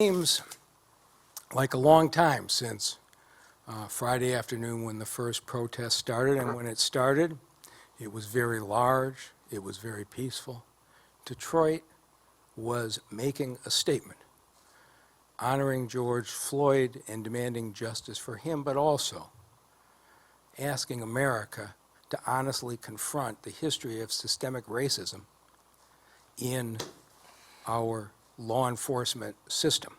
Seems like a long time since Friday afternoon when the first protest started, and when it started, it was very large, it was very peaceful. Detroit was making a statement, honoring George Floyd and demanding justice for him, but also asking America to honestly confront the history of systemic racism in our law enforcement system.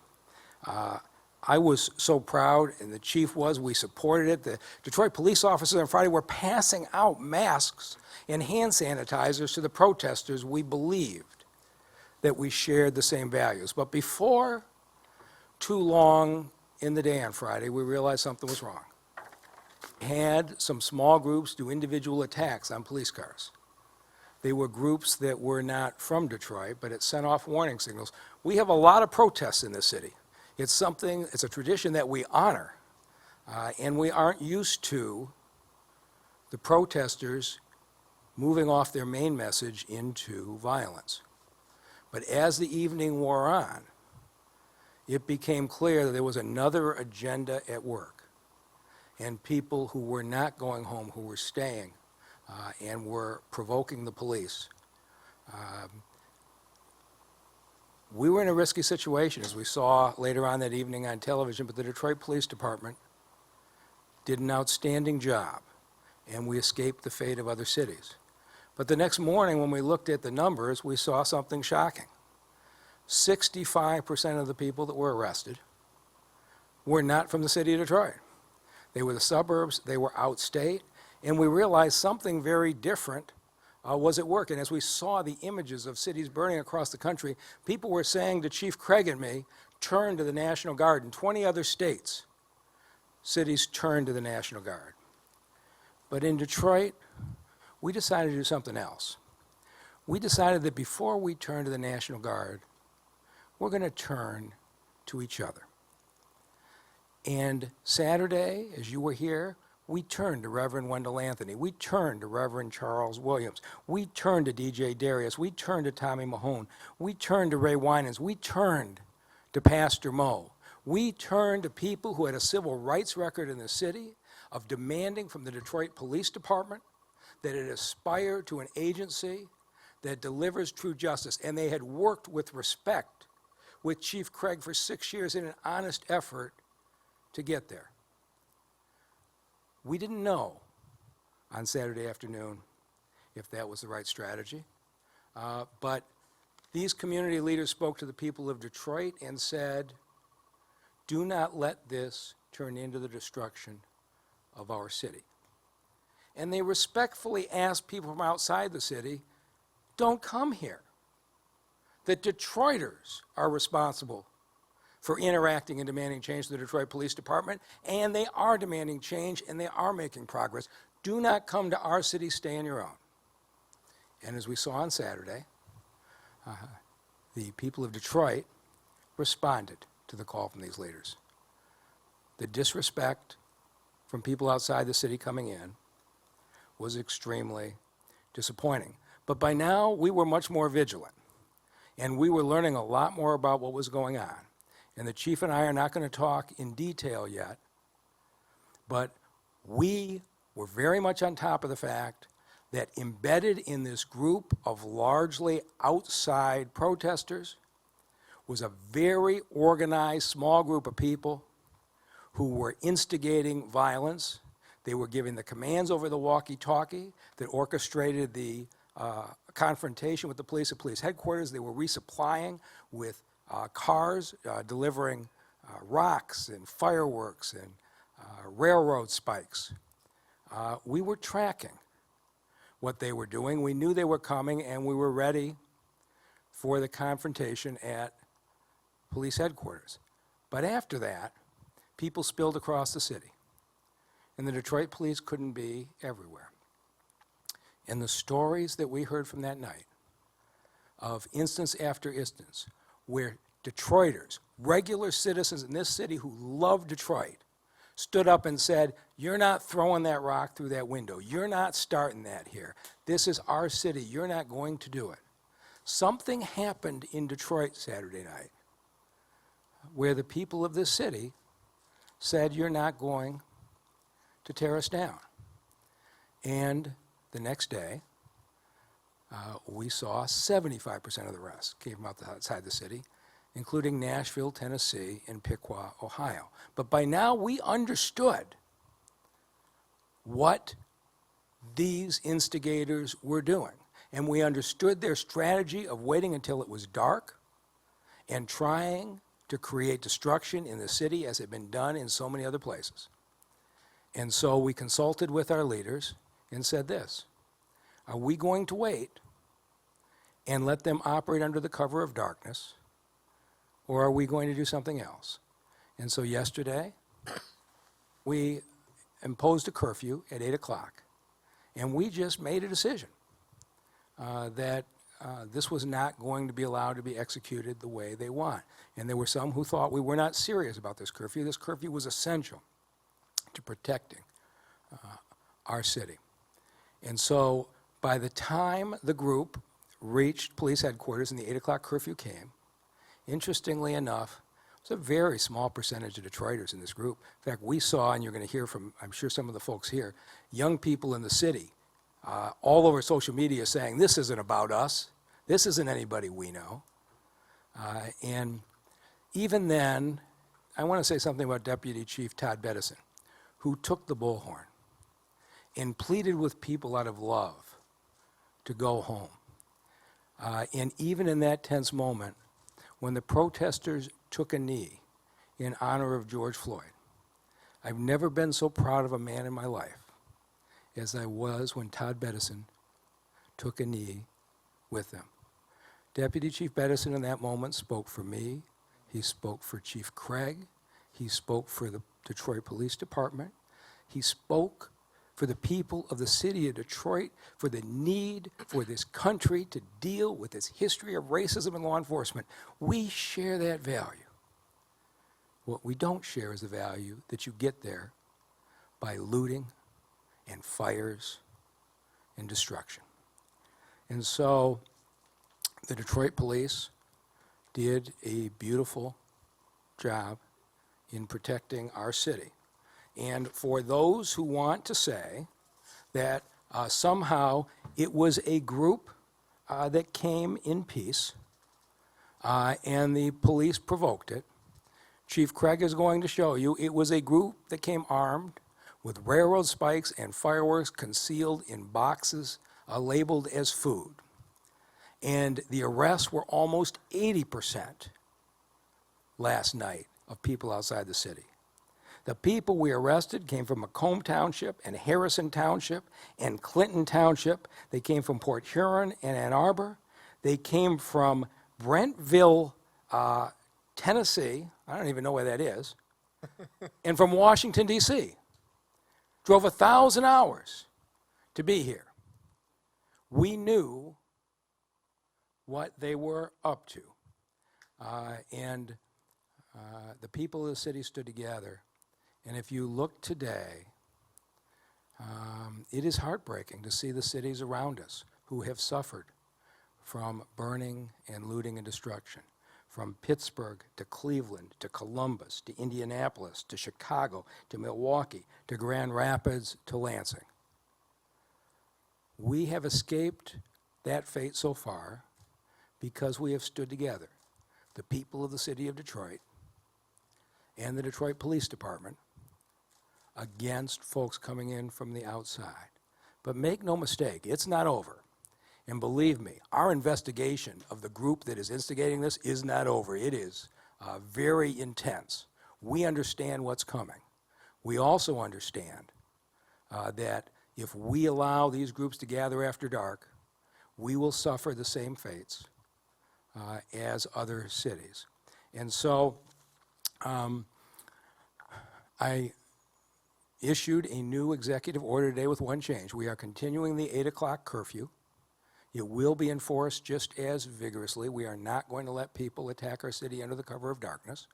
I was so proud, and the chief was, we supported it. The Detroit police officers on Friday were passing out masks and hand sanitizers to the protesters. We believed that we shared the same values. But before too long in the day on Friday, we realized something was wrong. We had some small groups do individual attacks on police cars. They were groups that were not from Detroit, but it sent off warning signals. We have a lot of protests in this city. It's a tradition that we honor, and we aren't used to the protesters moving off their main message into violence. But as the evening wore on, it became clear that there was another agenda at work, and people who were not going home, who were staying, and were provoking the police. We were in a risky situation, as we saw later on that evening on television, but the Detroit Police Department did an outstanding job, and we escaped the fate of other cities. But the next morning, when we looked at the numbers, we saw something shocking. 65% of the people that were arrested were not from the city of Detroit. They were the suburbs, they were outstate, and we realized something very different was at work. And as we saw the images of cities burning across the country, people were saying to Chief Craig and me, turn to the National Guard. In 20 other states, cities turned to the National Guard. But in Detroit, we decided to do something else. We decided that before we turn to the National Guard, we're going to turn to each other. And Saturday, as you were here, we turned to Reverend Wendell Anthony. We turned to Reverend Charles Williams. We turned to DJ Darius. We turned to Tommy Mahone. We turned to Ray Winans. We turned to Pastor Moe. We turned to people who had a civil rights record in the city of demanding from the Detroit Police Department that it aspire to an agency that delivers true justice. And they had worked with respect with Chief Craig for 6 years in an honest effort to get there. We didn't know on Saturday afternoon if that was the right strategy, but these community leaders spoke to the people of Detroit and said, do not let this turn into the destruction of our city. And they respectfully asked people from outside the city, don't come here. That Detroiters are responsible for interacting and demanding change to the Detroit Police Department, and they are demanding change, and they are making progress. Do not come to our city, stay on your own. And as we saw on Saturday, the people of Detroit responded to the call from these leaders. The disrespect from people outside the city coming in was extremely disappointing. But by now, we were much more vigilant, and we were learning a lot more about what was going on. And the chief and I are not going to talk in detail yet, but we were very much on top of the fact that embedded in this group of largely outside protesters was a very organized small group of people who were instigating violence. They were giving the commands over the walkie-talkie that orchestrated the confrontation with the police at police headquarters. They were resupplying with cars delivering rocks and fireworks and railroad spikes. We were tracking what they were doing. We knew they were coming, and we were ready for the confrontation at police headquarters. But after that, people spilled across the city, and the Detroit police couldn't be everywhere. And the stories that we heard from that night of instance after instance where Detroiters, regular citizens in this city who love Detroit, stood up and said, you're not throwing that rock through that window. You're not starting that here. This is our city. You're not going to do it. Something happened in Detroit Saturday night where the people of this city said, you're not going to tear us down. And the next day, we saw 75% of the rest came outside the city, including Nashville, Tennessee, and Piqua, Ohio. But by now, we understood what these instigators were doing. And we understood their strategy of waiting until it was dark and trying to create destruction in the city as had been done in so many other places. And so we consulted with our leaders and said this: are we going to wait and let them operate under the cover of darkness, or are we going to do something else? And so yesterday, we imposed a curfew at 8 o'clock, and we just made a decision that this was not going to be allowed to be executed the way they want. And there were some who thought we were not serious about this curfew. This curfew was essential to protecting our city. And so by the time the group reached police headquarters and the 8 o'clock curfew came, interestingly enough, it was a very small percentage of Detroiters in this group. In fact, we saw, and you're going to hear from, I'm sure, some of the folks here, young people in the city all over social media saying, this isn't about us. This isn't anybody we know. And even then, I want to say something about Deputy Chief Todd Bettison, who took the bullhorn and pleaded with people out of love to go home. And even in that tense moment, when the protesters took a knee in honor of George Floyd, I've never been so proud of a man in my life as I was when Todd Bettison took a knee with them. Deputy Chief Bettison in that moment spoke for me. He spoke for Chief Craig. He spoke for the Detroit Police Department. He spoke for the people of the city of Detroit, for the need for this country to deal with its history of racism in law enforcement. We share that value. What we don't share is the value that you get there by looting and fires and destruction. And so the Detroit police did a beautiful job in protecting our city. And for those who want to say that somehow it was a group that came in peace and the police provoked it, Chief Craig is going to show you it was a group that came armed with railroad spikes and fireworks concealed in boxes labeled as food. And the arrests were almost 80% last night of people outside the city. The people we arrested came from Macomb Township and Harrison Township and Clinton Township. They came from Port Huron and Ann Arbor. They came from Brentville, Tennessee. I don't even know where that is. And from Washington, D.C. Drove 1,000 hours to be here. We knew what they were up to. And the people of the city stood together. And if you look today, it is heartbreaking to see the cities around us who have suffered from burning and looting and destruction. From Pittsburgh to Cleveland to Columbus to Indianapolis to Chicago to Milwaukee to Grand Rapids to Lansing. We have escaped that fate so far because we have stood together, the people of the city of Detroit and the Detroit Police Department, against folks coming in from the outside. But make no mistake, it's not over. And believe me, our investigation of the group that is instigating this is not over. It is very intense. We understand what's coming. We also understand that if we allow these groups to gather after dark, we will suffer the same fates as other cities. And so I issued a new executive order today with one change. We are continuing the 8 o'clock curfew. It will be enforced just as vigorously. We are not going to let people attack our city under the cover of darkness.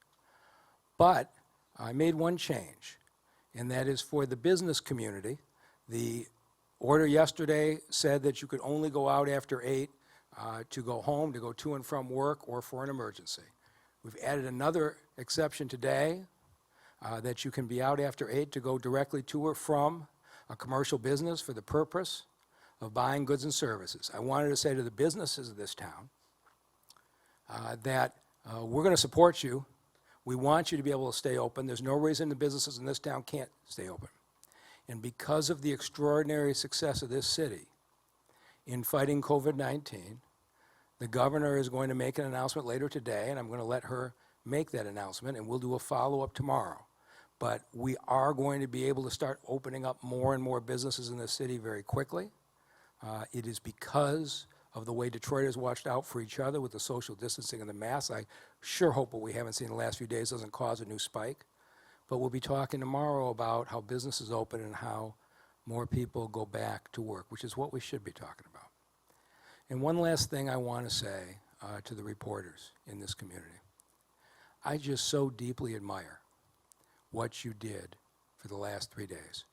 But I made one change, and that is for the business community. The order yesterday said that you could only go out after 8 to go home, to go to and from work, or for an emergency. We've added another exception today that you can be out after 8 to go directly to or from a commercial business for the purpose of buying goods and services. I wanted to say to the businesses of this town that we're going to support you. We want you to be able to stay open. There's no reason the businesses in this town can't stay open. And because of the extraordinary success of this city in fighting COVID-19, the governor is going to make an announcement later today, and I'm going to let her make that announcement, and we'll do a follow-up tomorrow. But we are going to be able to start opening up more and more businesses in this city very quickly. It is because of the way Detroit has watched out for each other with the social distancing and the masks. I sure hope what we haven't seen in the last few days doesn't cause a new spike. But we'll be talking tomorrow about how businesses open and how more people go back to work, which is what we should be talking about. And one last thing I want to say to the reporters in this community. I just so deeply admire what you did for the last 3 days.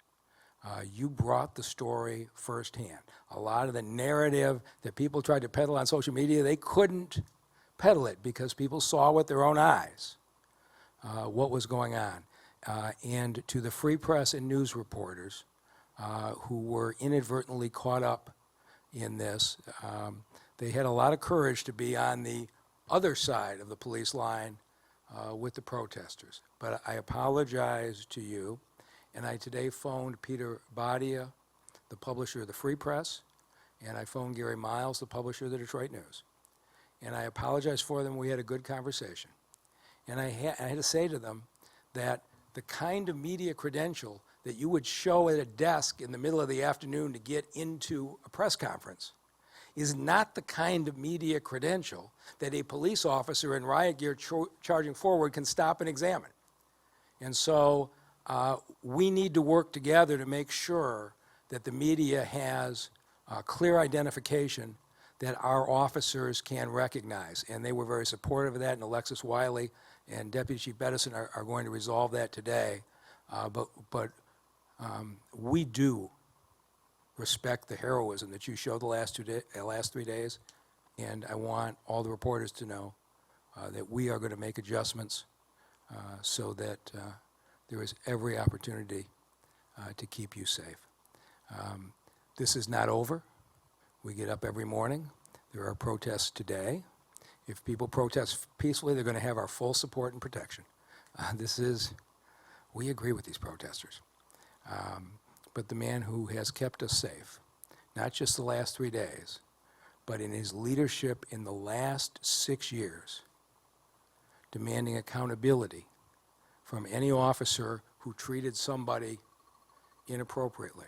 You brought the story firsthand. A lot of the narrative that people tried to peddle on social media, they couldn't peddle it because people saw with their own eyes what was going on. And to the free press and news reporters who were inadvertently caught up in this, they had a lot of courage to be on the other side of the police line with the protesters. But I apologize to you. And I today phoned Peter Badia, the publisher of the Free Press, and I phoned Gary Miles, the publisher of the Detroit News. And I apologize for them. We had a good conversation. And I had to say to them that the kind of media credential that you would show at a desk in the middle of the afternoon to get into a press conference is not the kind of media credential that a police officer in riot gear charging forward can stop and examine. And so we need to work together to make sure that the media has clear identification that our officers can recognize. And they were very supportive of that, and Alexis Wiley and Deputy Chief Bedison are going to resolve that today. But we do respect the heroism that you showed the last 3 days, and I want all the reporters to know that we are going to make adjustments so that there is every opportunity to keep you safe. This is not over. We get up every morning. There are protests today. If people protest peacefully, they're going to have our full support and protection. We agree with these protesters. But the man who has kept us safe, not just the last 3 days, but in his leadership in the last 6 years, demanding accountability from any officer who treated somebody inappropriately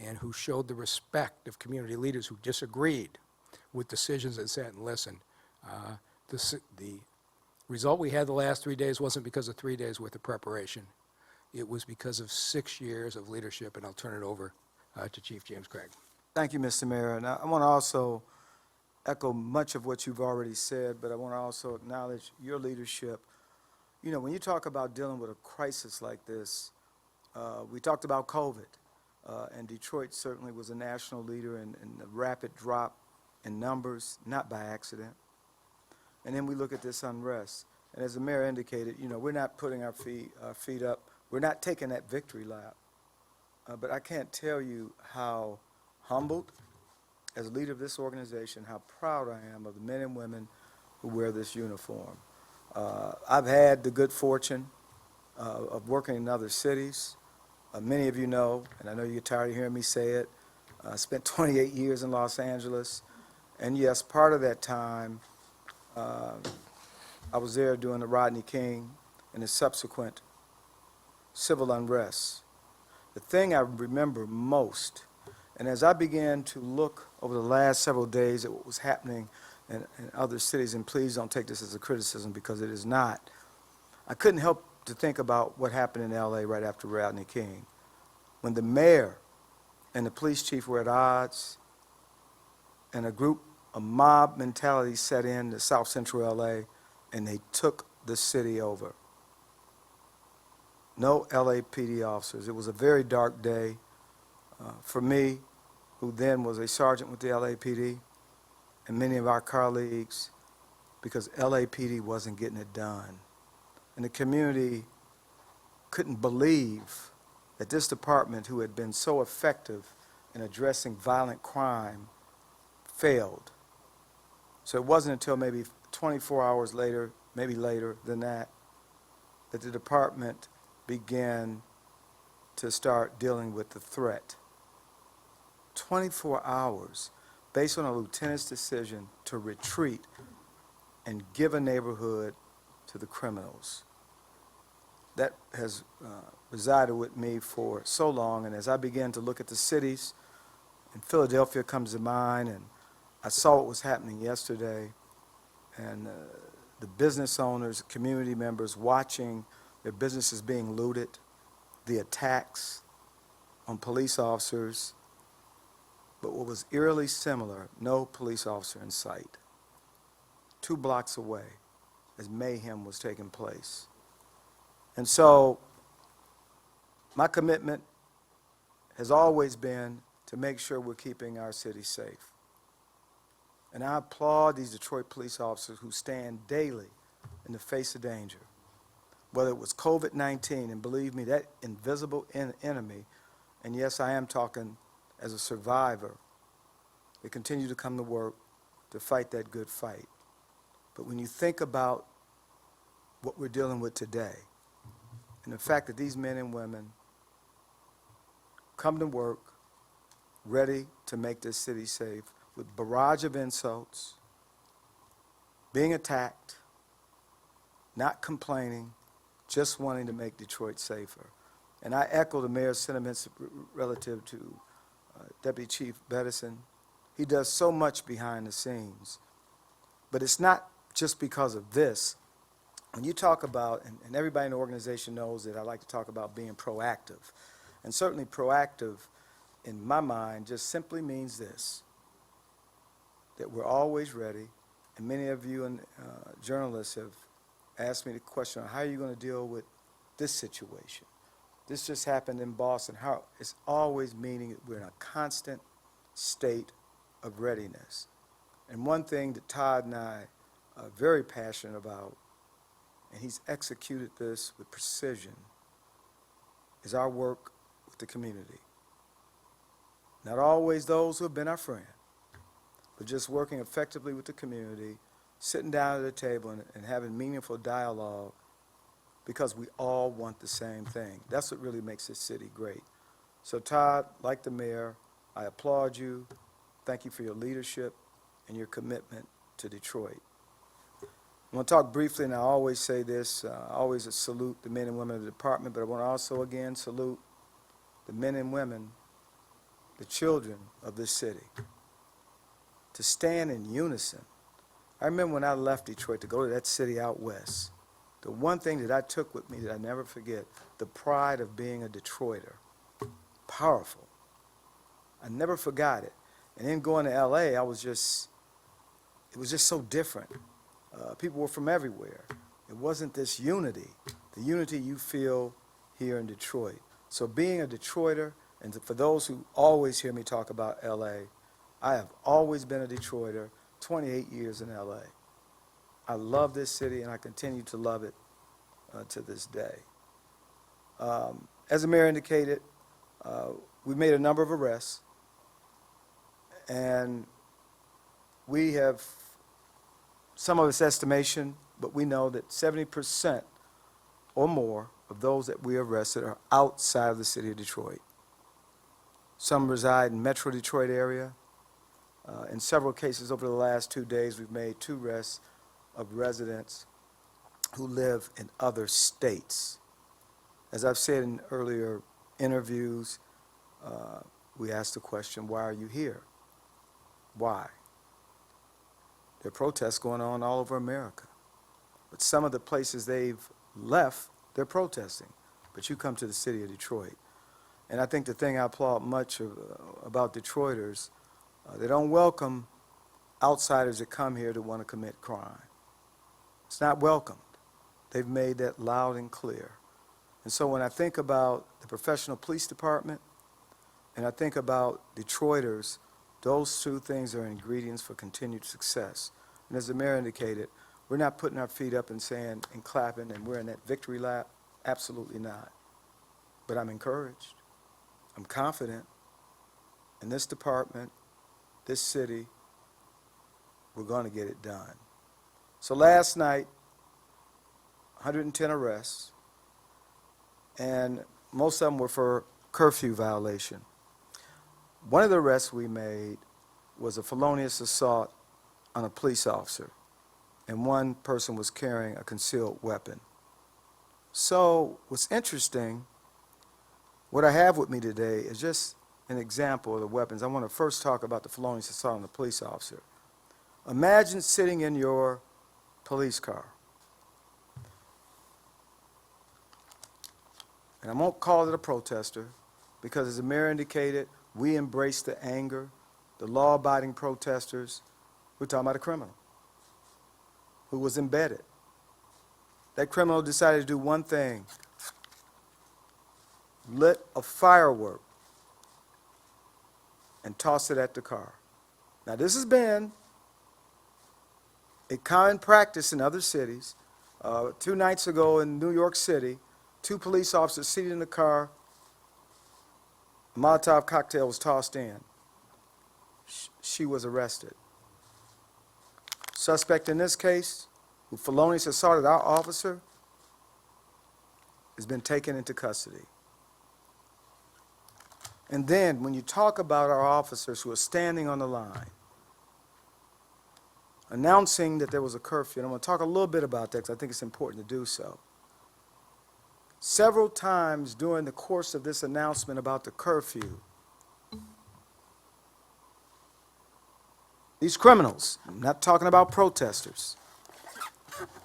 and who showed the respect of community leaders who disagreed with decisions and sat and listened. The result we had the last 3 days wasn't because of 3 days worth of preparation. It was because of 6 years of leadership, and I'll turn it over to Chief James Craig. Thank you, Mr. Mayor. And I want to also echo much of what you've already said, but I want to also acknowledge your leadership. You know, when you talk about dealing with a crisis like this, we talked about COVID, and Detroit certainly was a national leader in the rapid drop in numbers, not by accident. And then we look at this unrest. And as the mayor indicated, you know, we're not putting our feet up. We're not taking that victory lap. But I can't tell you how humbled, as a leader of this organization, how proud I am of the men and women who wear this uniform. I've had the good fortune of working in other cities. Many of you know, and I know you get tired of hearing me say it, I spent 28 years in Los Angeles. And yes, part of that time, I was there during the Rodney King and the subsequent civil unrest. The thing I remember most, and as I began to look over the last several days at what was happening in other cities, and please don't take this as a criticism because it is not, I couldn't help to think about what happened in LA right after Rodney King. When the mayor and the police chief were at odds, and a mob mentality set in to South Central LA, and they took the city over. No LAPD officers. It was a very dark day for me, who then was a sergeant with the LAPD, and many of our colleagues, because LAPD wasn't getting it done. And the community couldn't believe that this department, who had been so effective in addressing violent crime, failed. So it wasn't until maybe 24 hours later, maybe later than that, that the department began to start dealing with the threat. 24 hours based on a lieutenant's decision to retreat and give a neighborhood to the criminals. That has resided with me for so long, and as I began to look at the cities, and Philadelphia comes to mind, and I saw what was happening yesterday, and the business owners, community members watching their businesses being looted, the attacks on police officers, but what was eerily similar, no police officer in sight. 2 blocks away as mayhem was taking place. And so my commitment has always been to make sure we're keeping our city safe. And I applaud these Detroit police officers who stand daily in the face of danger. Whether it was COVID-19, and believe me, that invisible enemy, and yes, I am talking as a survivor, they continue to come to work to fight that good fight. But when you think about what we're dealing with today, and the fact that these men and women come to work ready to make this city safe with barrage of insults, being attacked, not complaining, just wanting to make Detroit safer. And I echo the mayor's sentiments relative to Deputy Chief Bettison. He does so much behind the scenes. But it's not just because of this. When you talk about, and everybody in the organization knows that I like to talk about being proactive. And certainly proactive, in my mind, just simply means this, that we're always ready. And many of you and journalists have asked me the question, how are you going to deal with this situation? This just happened in Boston. How? It's always meaning that we're in a constant state of readiness. And one thing that Todd and I are very passionate about, and he's executed this with precision, is our work with the community. Not always those who have been our friend, but just working effectively with the community, sitting down at a table and having meaningful dialogue, because we all want the same thing. That's what really makes this city great. So Todd, like the mayor, I applaud you. Thank you for your leadership and your commitment to Detroit. I want to talk briefly, and I always say this, I always salute the men and women of the department, but I want to also again salute the men and women, the children of this city, to stand in unison. I remember when I left Detroit to go to that city out west, the one thing that I took with me that I never forget, the pride of being a Detroiter. Powerful. I never forgot it. And then going to L.A., it was just so different. People were from everywhere. It wasn't this unity, the unity you feel here in Detroit. So being a Detroiter, and for those who always hear me talk about L.A., I have always been a Detroiter, 28 years in L.A. I love this city, and I continue to love it to this day. As the mayor indicated, we made a number of arrests, and we have, some of it's estimation, but we know that 70% or more of those that we arrested are outside of the city of Detroit. Some reside in Metro Detroit area. In several cases over the last 2 days, we've made 2 arrests of residents who live in other states. As I've said in earlier interviews, we asked the question, why are you here? Why? There are protests going on all over America. But some of the places they've left, they're protesting. But you come to the city of Detroit. And I think the thing I applaud much about Detroiters, they don't welcome outsiders that come here to want to commit crime. It's not welcomed. They've made that loud and clear. And so when I think about the professional police department and I think about Detroiters, those 2 things are ingredients for continued success. And as the mayor indicated, We're not putting our feet up and saying and clapping and we're in that victory lap. Absolutely not. But I'm encouraged. I'm confident in this department, this city, we're going to get it done. So last night, 110 arrests, and most of them were for curfew violation. One of the arrests we made was a felonious assault on a police officer, and one person was carrying a concealed weapon. So what's interesting, what I have with me today is just an example of the weapons. I want to first talk about the felonious assault on the police officer. Imagine sitting in your police car. And I won't call it a protester because, as the mayor indicated, we embrace the anger, the law-abiding protesters. We're talking about a criminal who was embedded. That criminal decided to do one thing: lit a firework and toss it at the car. Now, this has been a common practice in other cities. 2 nights ago in New York City, 2 police officers seated in the car, a Molotov cocktail was tossed in. She was arrested. Suspect in this case, who feloniously assaulted our officer, has been taken into custody. And then, when you talk about our officers who are standing on the line, announcing that there was a curfew, and I'm going to talk a little bit about that because I think it's important to do so. Several times during the course of this announcement about the curfew, these criminals, I'm not talking about protesters.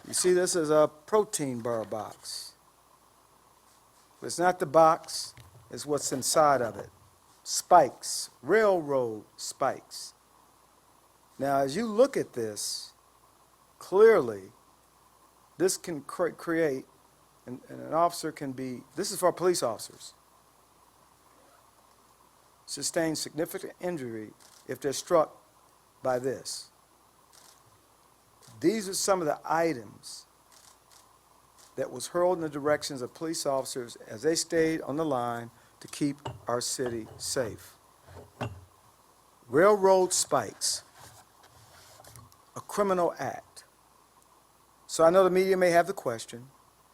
You see, this is a protein bar box. But it's not the box, it's what's inside of it. Spikes, railroad spikes. Now, as you look at this, clearly, this can create, and an officer can be, this is for police officers, sustain significant injury if they're struck by this. These are some of the items that was hurled in the directions of police officers as they stayed on the line to keep our city safe. Railroad spikes, a criminal act. So I know the media may have the question.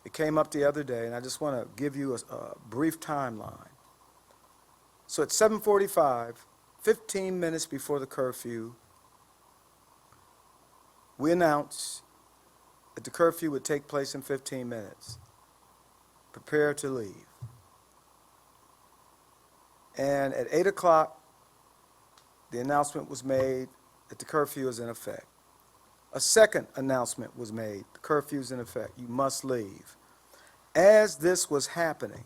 It came up the other day, and I just want to give you a brief timeline. So at 7:45, 15 minutes before the curfew, we announced that the curfew would take place in 15 minutes. Prepare to leave. And at 8 o'clock, the announcement was made that the curfew is in effect. A second announcement was made: the curfew is in effect. You must leave. As this was happening,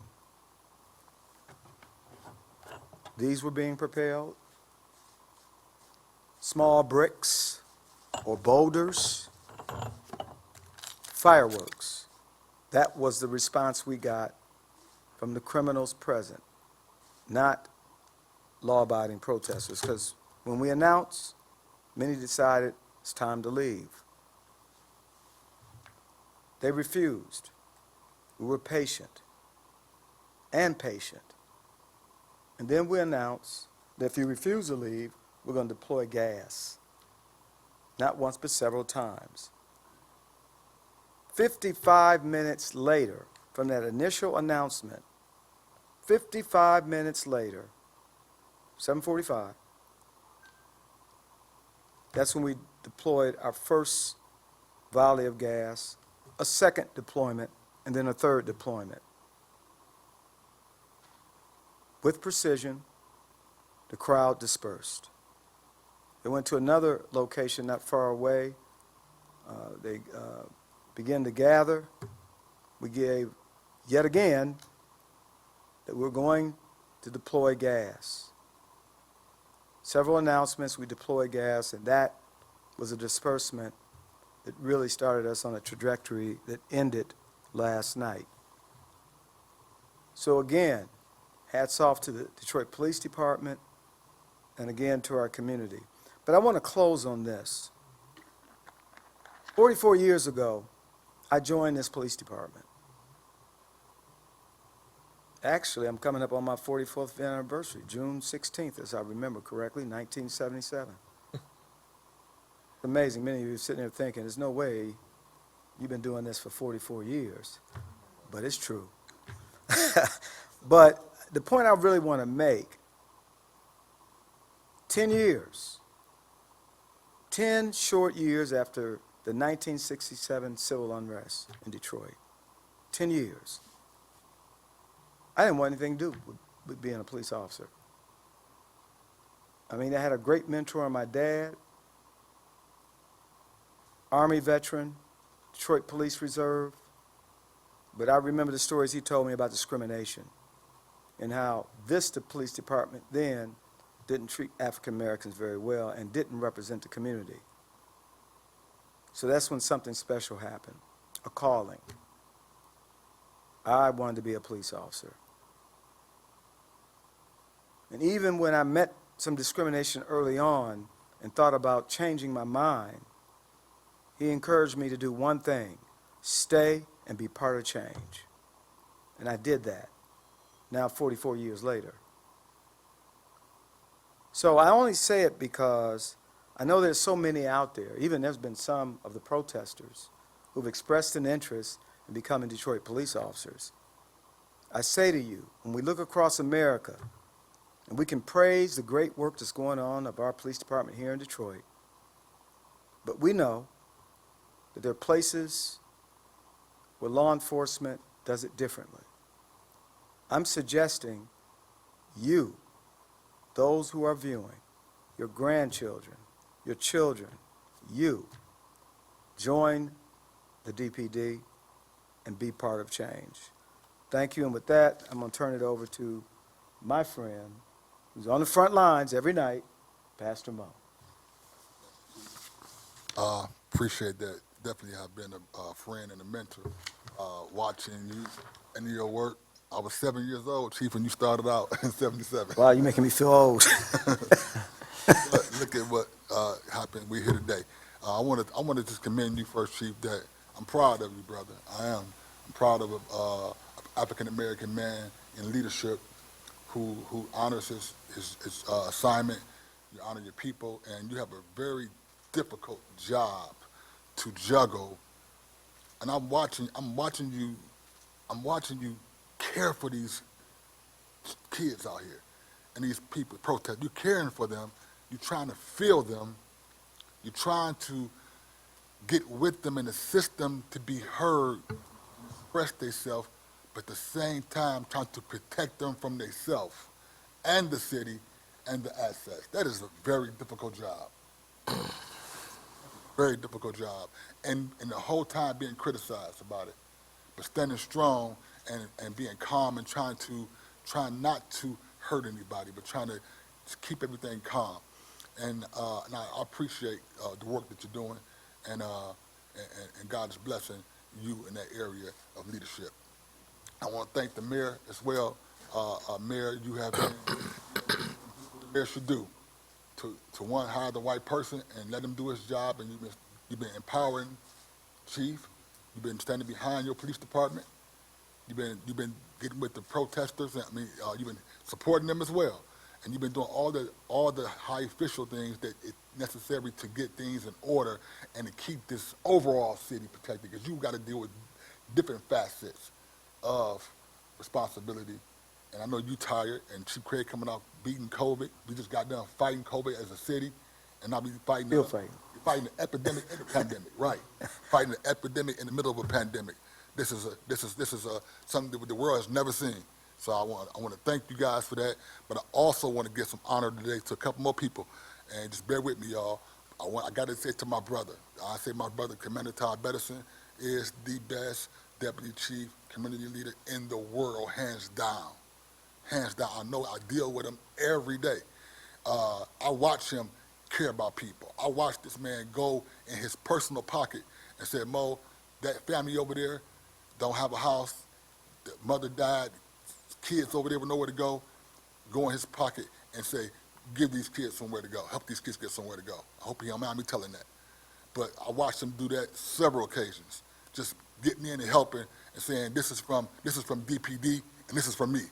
these were being propelled. Small bricks or boulders, fireworks. That was the response we got from the criminals present, not law-abiding protesters. Because when we announced, many decided it's time to leave. They refused. We were patient and patient. And then we announced that if you refuse to leave, we're going to deploy gas. Not once, but several times. 55 minutes later from that initial announcement, 55 minutes later, 7:45, that's when we deployed our first volley of gas, a second deployment, and then a third deployment. With precision, the crowd dispersed. They went to another location not far away. They began to gather. We gave, yet again, that we're going to deploy gas. Several announcements, we deployed gas, and that was a disbursement that really started us on a trajectory that ended last night. So again, hats off to the Detroit Police Department, and again to our community. But I want to close on this. 44 years ago, I joined this police department. Actually, I'm coming up on my 44th anniversary, June 16th, as I remember correctly, 1977. It's amazing. Many of you are sitting there thinking, there's no way you've been doing this for 44 years. But it's true. But the point I really want to make, 10 years, 10 short years after the 1967 civil unrest in Detroit, 10 years, I didn't want anything to do with being a police officer. I mean, I had a great mentor, my dad, Army veteran, Detroit Police Reserve, but I remember the stories he told me about discrimination and how the police department then didn't treat African Americans very well and didn't represent the community. So that's when something special happened, a calling. I wanted to be a police officer. And even when I met some discrimination early on and thought about changing my mind, he encouraged me to do one thing: stay and be part of change. And I did that, now 44 years later. So I only say it because I know there's so many out there, even there's been some of the protesters who've expressed an interest in becoming Detroit police officers. I say to you, when we look across America, and we can praise the great work that's going on of our police department here in Detroit, but we know that there are places where law enforcement does it differently. I'm suggesting you, those who are viewing, your grandchildren, your children, you, join the DPD and be part of change. Thank you, and with that, I'm going to turn it over to my friend, who's on the front lines every night, Pastor Mo. Appreciate that. Definitely have been a friend and a mentor. Watching you and your work. I was 7 years old, Chief, when you started out in '77. Wow, you're making me feel old. But look at what happened. We're here today. I want to just commend you first, Chief. That I'm proud of you, brother. I am. I'm proud of an African American man in leadership who honors his assignment. You honor your people, and you have a very difficult job to juggle. And I'm watching you care for these kids out here and these people protest. You're caring for them. You're trying to feel them. You're trying to get with them and assist them to be heard, express themselves, but at the same time trying to protect them from themselves and the city and the assets. That is a very difficult job. Very difficult job. And the whole time being criticized about it, but standing strong and being calm and trying not to hurt anybody, but trying to keep everything calm. And I appreciate the work that you're doing, and God is blessing you in that area of leadership. I want to thank the mayor as well. Mayor, you have been what the mayor should do to one, hire the right person and let him do his job, and you've been empowering Chief. You've been standing behind your police department. You've been getting with the protesters. You've been supporting them as well, and you've been doing all the high official things that is necessary to get things in order and to keep this overall city protected. Because you've got to deal with different facets of responsibility. And I know you tired, and Chief Craig coming out beating COVID. We just got done fighting COVID as a city, and now we fighting fighting the epidemic in the pandemic, right? Fighting the epidemic in the middle of a pandemic. This is something that the world has never seen. So I want to thank you guys for that. But I also want to give some honor today to a couple more people, and just bear with me, y'all. I got to say to my brother. I say my brother, Commander Todd Bettison, is the best deputy chief community leader in the world, hands down. Hands down. I know I deal with him every day. I watch him care about people. I watched this man go in his personal pocket and said, Mo, that family over there don't have a house, the mother died, kids over there with nowhere to go in his pocket and say, give these kids somewhere to go, help these kids get somewhere to go. I hope he don't mind me telling that. but I watched him do that several occasions, just getting in and helping and saying, this is from DPD and this is from me,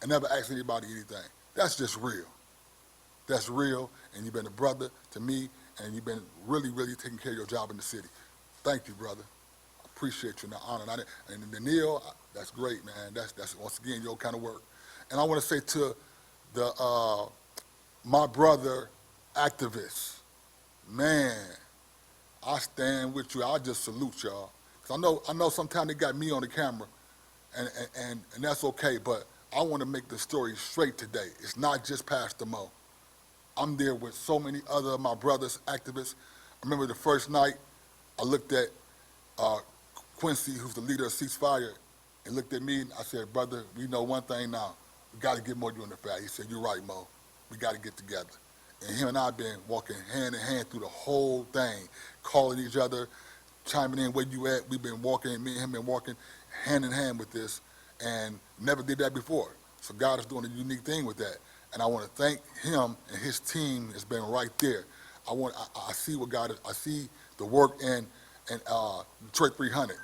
and never ask anybody anything. That's just real. That's real, and you've been a brother to me, and you've been really, really taking care of your job in the city. Thank you, brother. I appreciate you and I honor. And Neil, that's great, man. That's once again your kind of work. And I want to say to the my brother activists, man, I stand with you. I just salute y'all. 'Cause I know sometimes they got me on the camera, and that's okay, but I want to make the story straight today. It's not just Pastor Mo. I'm there with so many other of my brothers, activists. I remember the first night I looked at Quincy, who's the leader of Ceasefire, and looked at me and I said, brother, we know one thing now. We got to get more unified. He said, you're right, Mo. We got to get together. And him and I have been walking hand in hand through the whole thing, calling each other, chiming in where you at. We've been walking, me and him been walking hand in hand with this, and never did that before. So God is doing a unique thing with that. And I want to thank him and his team has been right there. I see what God is, I see the work in Detroit 300.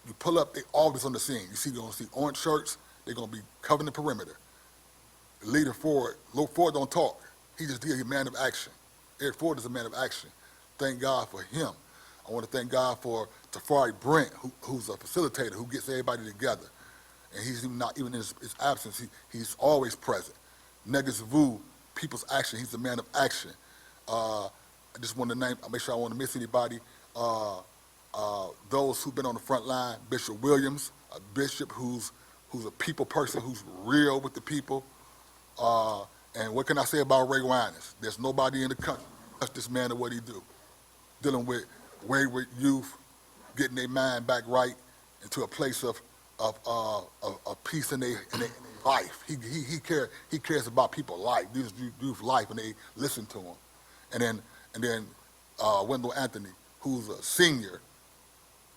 You pull up, they always on the scene. You're going to see orange shirts, they're going to be covering the perimeter. The leader Ford don't talk. He's a man of action. Eric Ford is a man of action. Thank God for him. I want to thank God for Tafari Brent, who's a facilitator, who gets everybody together. And he's not even in his absence, he's always present. Negus Vu, People's Action, he's a man of action. I just want to make sure I want to miss anybody. Those who've been on the front line, Bishop Williams, a bishop who's a people person, who's real with the people. And what can I say about Ray Winans? There's nobody in the country who touch this man or what he do. Dealing with wayward youth, getting their mind back right into a place of peace in their life. He cares about people's life, youth life, and they listen to him. And then Wendell Anthony, who's a senior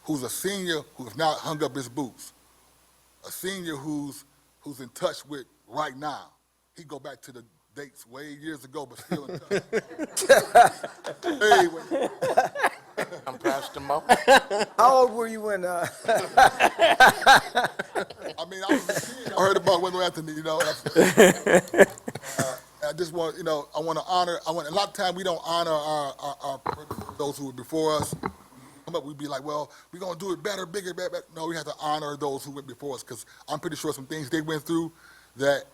who has not hung up his boots, a senior who's in touch with right now. He go back to the dates way years ago, but still in touch. Hey, I'm Pastor Mo. How old were you when? I mean, I was a kid. I heard about Wendell Anthony, you know. I just want, I want to honor. A lot of times we don't honor our those who were before us. We'd be like, well, we're going to do it better, bigger, better. No, we have to honor those who went before us, because I'm pretty sure some things they went through that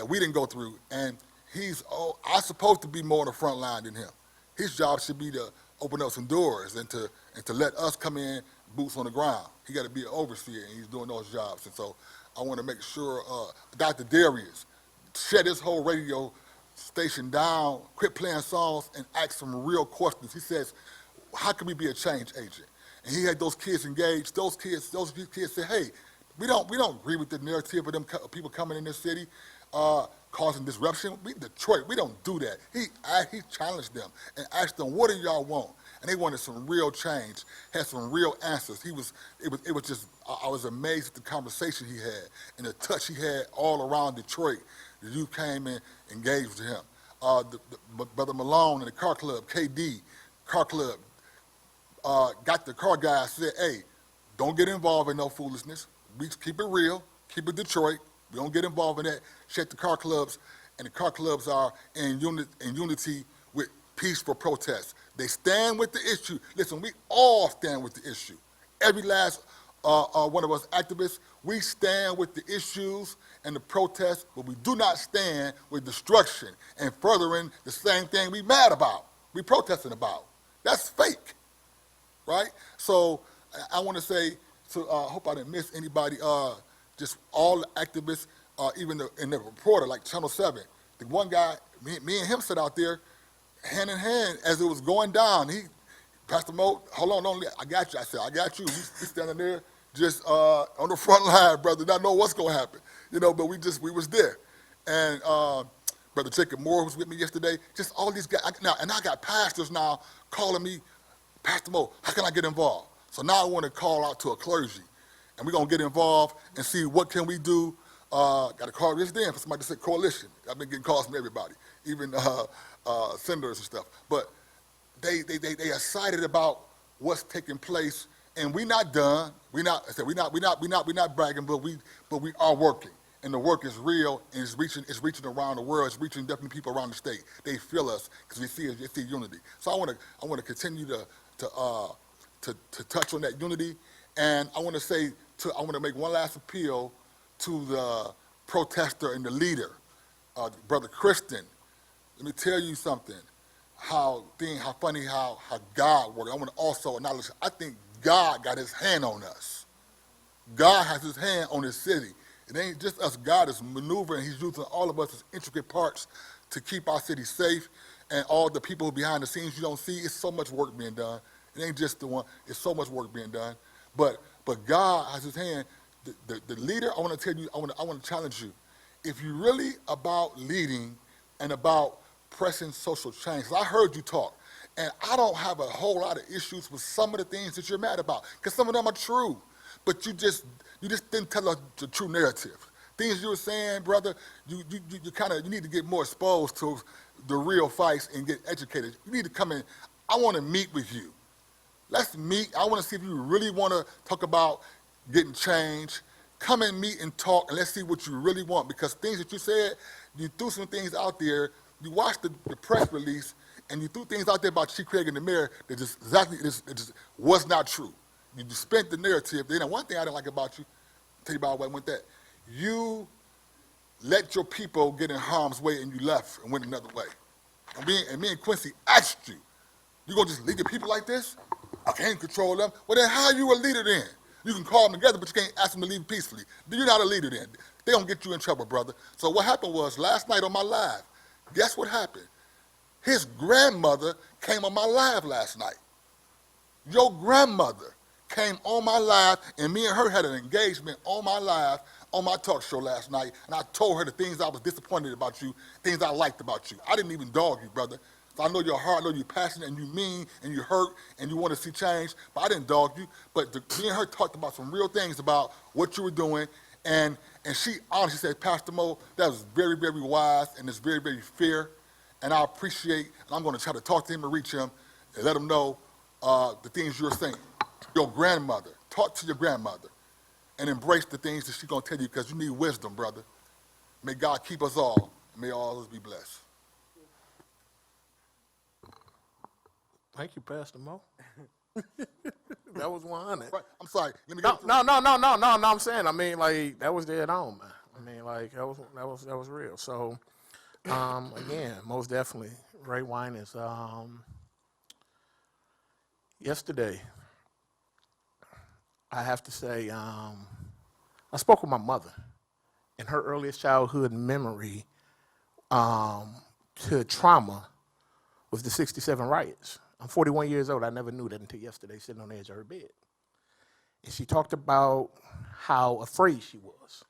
we didn't go through. And I'm supposed to be more on the front line than him. His job should be to open up some doors and to let us come in, boots on the ground. He got to be an overseer, and he's doing those jobs. And so I want to make sure Dr. Darius shut his whole radio station down, quit playing songs, and ask some real questions. He says, how can we be a change agent? And he had those kids engaged. Those kids said, hey, we don't agree with the narrative of them people coming in this city, causing disruption. Detroit, we don't do that. He challenged them and asked them, what do y'all want? And they wanted some real change, had some real answers. It was just, I was amazed at the conversation he had and the touch he had all around Detroit. The youth came and engaged with him. Brother Malone and the car club, KD, car club, got the car guy, said, hey, don't get involved in no foolishness. We keep it real, keep it Detroit. We don't get involved in that. Shut the car clubs, and the car clubs are in unity with peaceful protests. They stand with the issue. Listen, we all stand with the issue. Every last one of us activists, we stand with the issues and the protests, but we do not stand with destruction and furthering the same thing we mad about, we protesting about. That's fake, right? So I want to say, I hope I didn't miss anybody, just all the activists, even in the reporter, like Channel 7. The one guy, me and him sat out there hand in hand as it was going down. Pastor Mo, hold on, I got you. I said, I got you. We standing there just on the front line, brother, not know what's going to happen. But we was there. And Brother Jacob Moore was with me yesterday. Just all these guys. And I got pastors now calling me, Pastor Mo, how can I get involved? So now I want to call out to a clergy. And we're going to get involved and see what can we do. Got a call this day for somebody to say coalition. I've been getting calls from everybody, even senators and stuff. But they excited about what's taking place, and we're not done. We're not bragging, but we are working, and the work is real, and it's reaching around the world. It's reaching definitely people around the state. They feel us because they see unity. So I want to continue to touch on that unity, and I want to make one last appeal to the protester and the leader, Brother Christian. Let me tell you something. How funny how God works. I want to also acknowledge, I think God got his hand on us. God has his hand on this city. It ain't just us. God is maneuvering. He's using all of us as intricate parts to keep our city safe, and all the people behind the scenes you don't see. It's so much work being done. It ain't just the one. It's so much work being done. But God has his hand. The leader, I want to tell you, I want to challenge you. If you're really about leading and about pressing social change, 'cause I heard you talk, and I don't have a whole lot of issues with some of the things that you're mad about, because some of them are true, but you just didn't tell us the true narrative. Things you were saying, brother, you need to get more exposed to the real fights and get educated. You need to come in. I want to meet with you. Let's meet. I want to see if you really want to talk about getting change. Come and meet and talk, and let's see what you really want, because things that you said, you threw some things out there. You watched the press release, and you threw things out there about Chief Craig and the mayor that just was not true. You just spent the narrative. Then one thing I didn't like about you, tell you about what went that, you let your people get in harm's way, and you left and went another way. And me and Quincy asked you, you gonna just lead your people like this? I can't control them. Well, then how are you a leader then? You can call them together, but you can't ask them to leave peacefully. You're not a leader then. They don't get you in trouble, brother. So what happened was, last night on my live, guess what happened? His grandmother came on my live last night. Your grandmother came on my live, and me and her had an engagement on my live, on my talk show last night, and I told her the things I was disappointed about you, things I liked about you. I didn't even dog you, brother. So I know your heart, I know you're passionate, and you mean, and you hurt, and you want to see change, but I didn't dog you. But me and her talked about some real things about what you were doing, and she honestly said, Pastor Mo, that was very, very wise, and it's very, very fair, and I appreciate, and I'm going to try to talk to him and reach him and let him know the things you're saying. Your grandmother, talk to your grandmother, and embrace the things that she's going to tell you, because you need wisdom, brother. May God keep us all, and may all of us be blessed. Thank you, Pastor Mo. That was 100. Right, I'm sorry. Let me No, get to no, no, no, no, no, no. I'm saying, I mean, like, that was dead on, man. I mean, like, that was real. So, again, most definitely, Ray Wine is. Yesterday, I have to say, I spoke with my mother, and her earliest childhood memory to trauma was the '67 riots. I'm 41 years old. I never knew that until yesterday, sitting on the edge of her bed. And she talked about how afraid she was.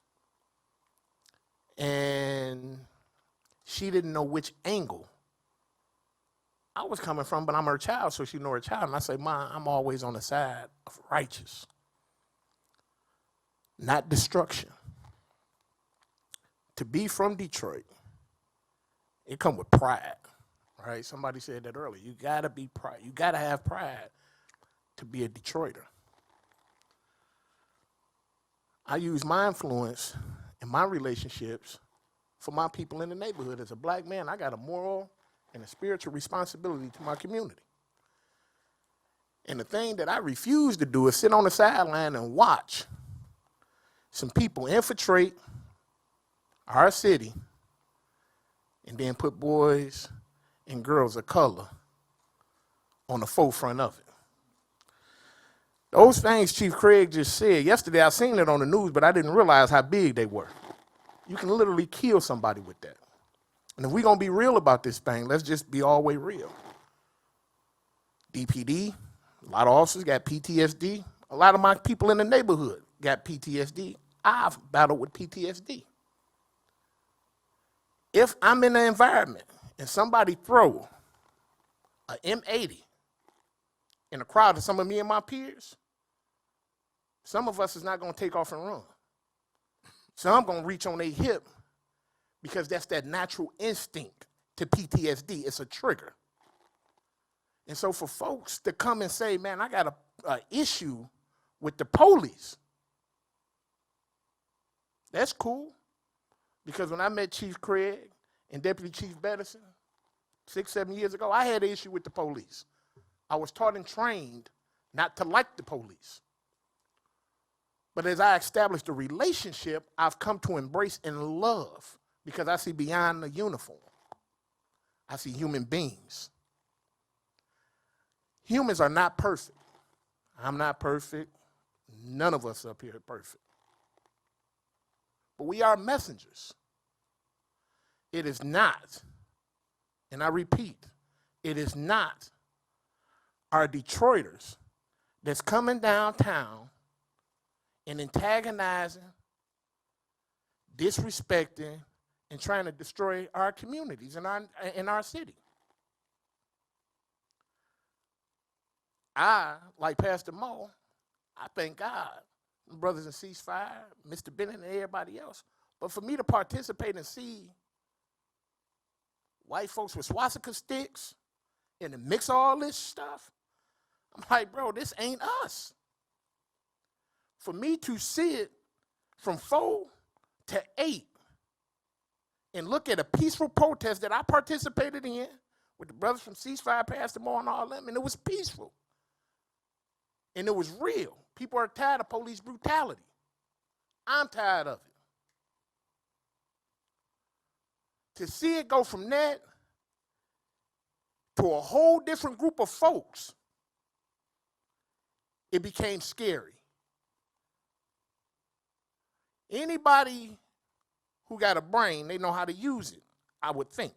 And she didn't know which angle I was coming from, but I'm her child, so she know her child. And I say, Ma, I'm always on the side of righteous, not destruction. To be from Detroit, it come with pride. Right? Somebody said that earlier. You gotta be pride. You gotta have pride to be a Detroiter. I use my influence and my relationships for my people in the neighborhood. As a black man, I got a moral and a spiritual responsibility to my community. And the thing that I refuse to do is sit on the sideline and watch some people infiltrate our city and then put boys and girls of color on the forefront of it. Those things Chief Craig just said, yesterday I seen it on the news, but I didn't realize how big they were. You can literally kill somebody with that. And if we're going to be real about this thing, let's just be all the way real. DPD, a lot of officers got PTSD. A lot of my people in the neighborhood got PTSD. I've battled with PTSD. If I'm in an environment and somebody throw a M80 in a crowd of some of me and my peers, some of us is not going to take off and run. Some going to reach on their hip because that's that natural instinct to PTSD. It's a trigger. And so for folks to come and say, man, I got a issue with the police, that's cool. Because when I met Chief Craig and Deputy Chief Bettison 6-7 years ago, I had an issue with the police. I was taught and trained not to like the police. But as I established a relationship, I've come to embrace and love because I see beyond the uniform. I see human beings. Humans are not perfect. I'm not perfect. None of us up here are perfect. But we are messengers. It is not, and I repeat, it is not our Detroiters that's coming downtown and antagonizing, disrespecting, and trying to destroy our communities in our city. I, like Pastor Mo, I thank God, brothers in Ceasefire, Mr. Bennett, and everybody else. But for me to participate and see white folks with swastika sticks and to mix all this stuff, I'm like, bro, this ain't us. For me to sit from 4 to 8 and look at a peaceful protest that I participated in with the brothers from Ceasefire, Pastor Moore, and all them, and it was peaceful. And it was real. People are tired of police brutality. I'm tired of it. To see it go from that to a whole different group of folks, it became scary. Anybody who got a brain, they know how to use it, I would think.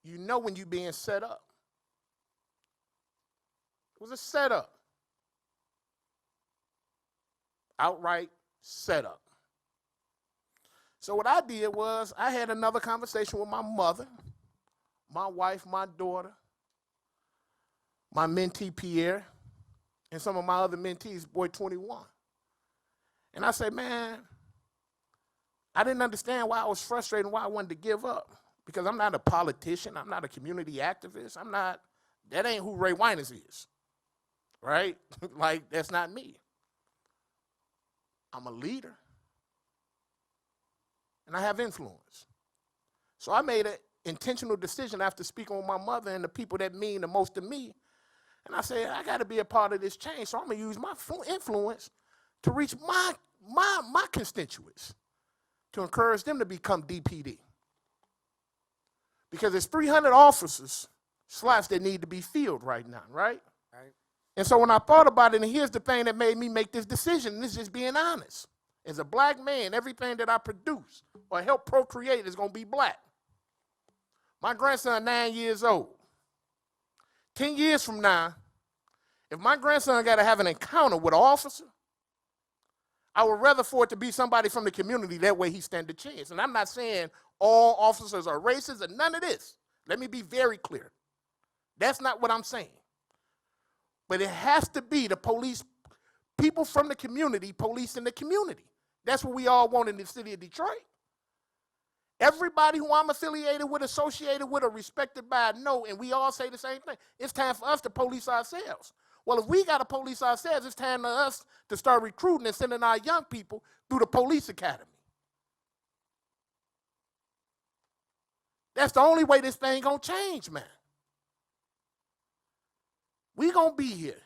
You know when you're being set up. It was a setup. Outright setup. So what I did was I had another conversation with my mother, my wife, my daughter, my mentee Pierre, and some of my other mentees, boy 21. And I said, man, I didn't understand why I was frustrated and why I wanted to give up. Because I'm not a politician. I'm not a community activist. That ain't who Ray Winers is, right? Like, that's not me. I'm a leader. And I have influence. So I made an intentional decision after speaking with my mother and the people that mean the most to me. And I said, I got to be a part of this change. So I'm going to use my influence to reach my constituents, to encourage them to become DPD. Because there's 300 officers, slots that need to be filled right now, right? Right. And so when I thought about it, and here's the thing that made me make this decision, and this is just being honest. As a black man, everything that I produce or help procreate is going to be black. My grandson, 9 years old. 10 years from now, if my grandson got to have an encounter with an officer, I would rather for it to be somebody from the community. That way he stand a chance. And I'm not saying all officers are racist or none of this. Let me be very clear. That's not what I'm saying. But it has to be the police, people from the community, policing the community. That's what we all want in the city of Detroit. Everybody who I'm affiliated with, associated with, or respected by know, and we all say the same thing. It's time for us to police ourselves. Well, if we got to police ourselves, it's time for us to start recruiting and sending our young people through the police academy. That's the only way this thing gonna change, man. We gonna be here.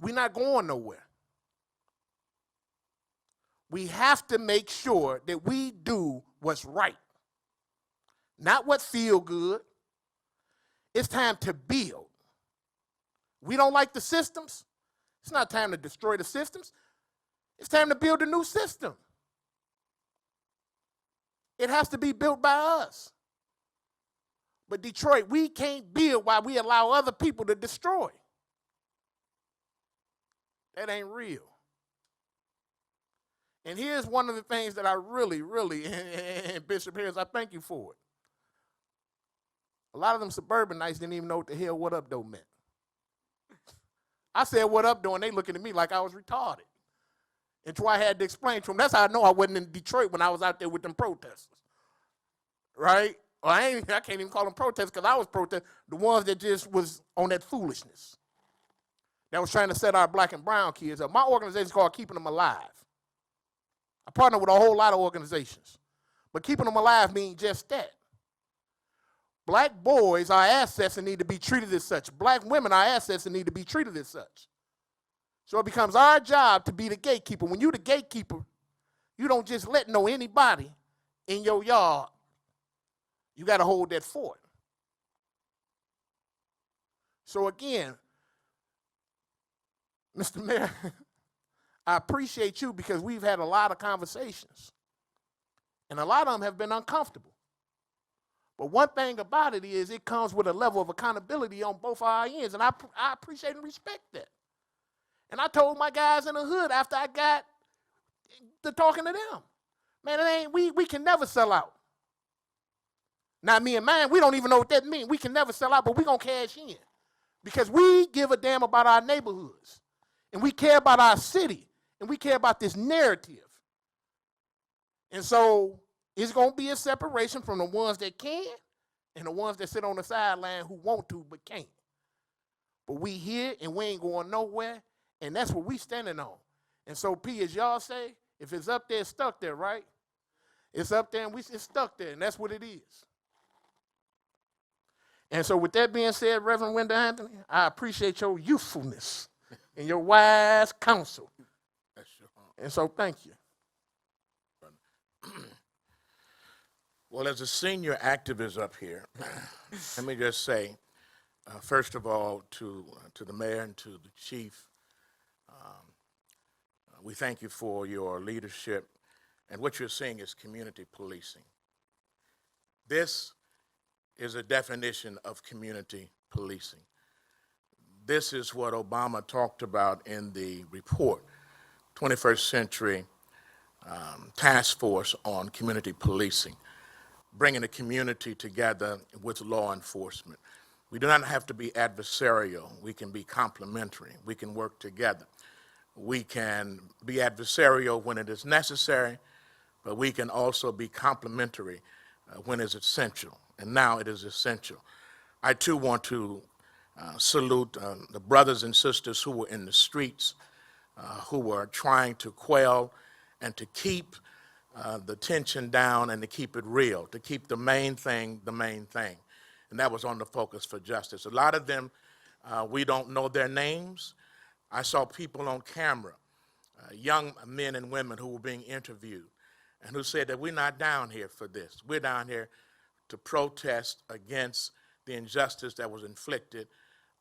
We're not going nowhere. We have to make sure that we do what's right, not what feel good. It's time to build. We don't like the systems. It's not time to destroy the systems. It's time to build a new system. It has to be built by us. But Detroit, we can't build while we allow other people to destroy. That ain't real. And here's one of the things that I really, and Bishop Harris, I thank you for it. A lot of them suburbanites didn't even know what the hell "what up" though meant. I said "what up" though, and they looking at me like I was retarded. Until I had to explain to them. That's how I know I wasn't in Detroit when I was out there with them protesters. Right? Or I can't even call them protesters because I was protesting. The ones that just was on that foolishness. That was trying to set our black and brown kids up. My organization is called Keeping Them Alive. I partner with a whole lot of organizations. But keeping them alive means just that. Black boys are assets and need to be treated as such. Black women are assets and need to be treated as such. So it becomes our job to be the gatekeeper. When you're the gatekeeper, you don't just let anybody in your yard. You got to hold that fort. So again, Mr. Mayor, I appreciate you because we've had a lot of conversations. And a lot of them have been uncomfortable. But one thing about it is it comes with a level of accountability on both our ends. And I appreciate and respect that. And I told my guys in the hood after I got to talking to them, man, we can never sell out. Now, me and mine, we don't even know what that means. We can never sell out, but we're going to cash in. Because we give a damn about our neighborhoods. And we care about our city. And we care about this narrative. And so it's going to be a separation from the ones that can and the ones that sit on the sideline who want to but can't. But we here and we ain't going nowhere. And that's what we standing on. And so, P, as y'all say, if it's up there, it's stuck there, right? It's up there and it's stuck there, and that's what it is. And so with that being said, Reverend Wendell Anthony, I appreciate your youthfulness and your wise counsel. That's your And so thank you. Well, as a senior activist up here, let me just say, first of all, to the mayor and to the chief, we thank you for your leadership. And what you're seeing is community policing. This is a definition of community policing. This is what Obama talked about in the report, 21st Century Task Force on Community Policing, bringing the community together with law enforcement. We do not have to be adversarial. We can be complementary. We can work together. We can be adversarial when it is necessary, but we can also be complementary when it's essential. And now it is essential. I too want to salute the brothers and sisters who were in the streets, who were trying to quell and to keep the tension down and to keep it real, to keep the main thing. And that was on the Focus for Justice. A lot of them, we don't know their names. I saw people on camera, young men and women who were being interviewed and who said that we're not down here for this. We're down here to protest against the injustice that was inflicted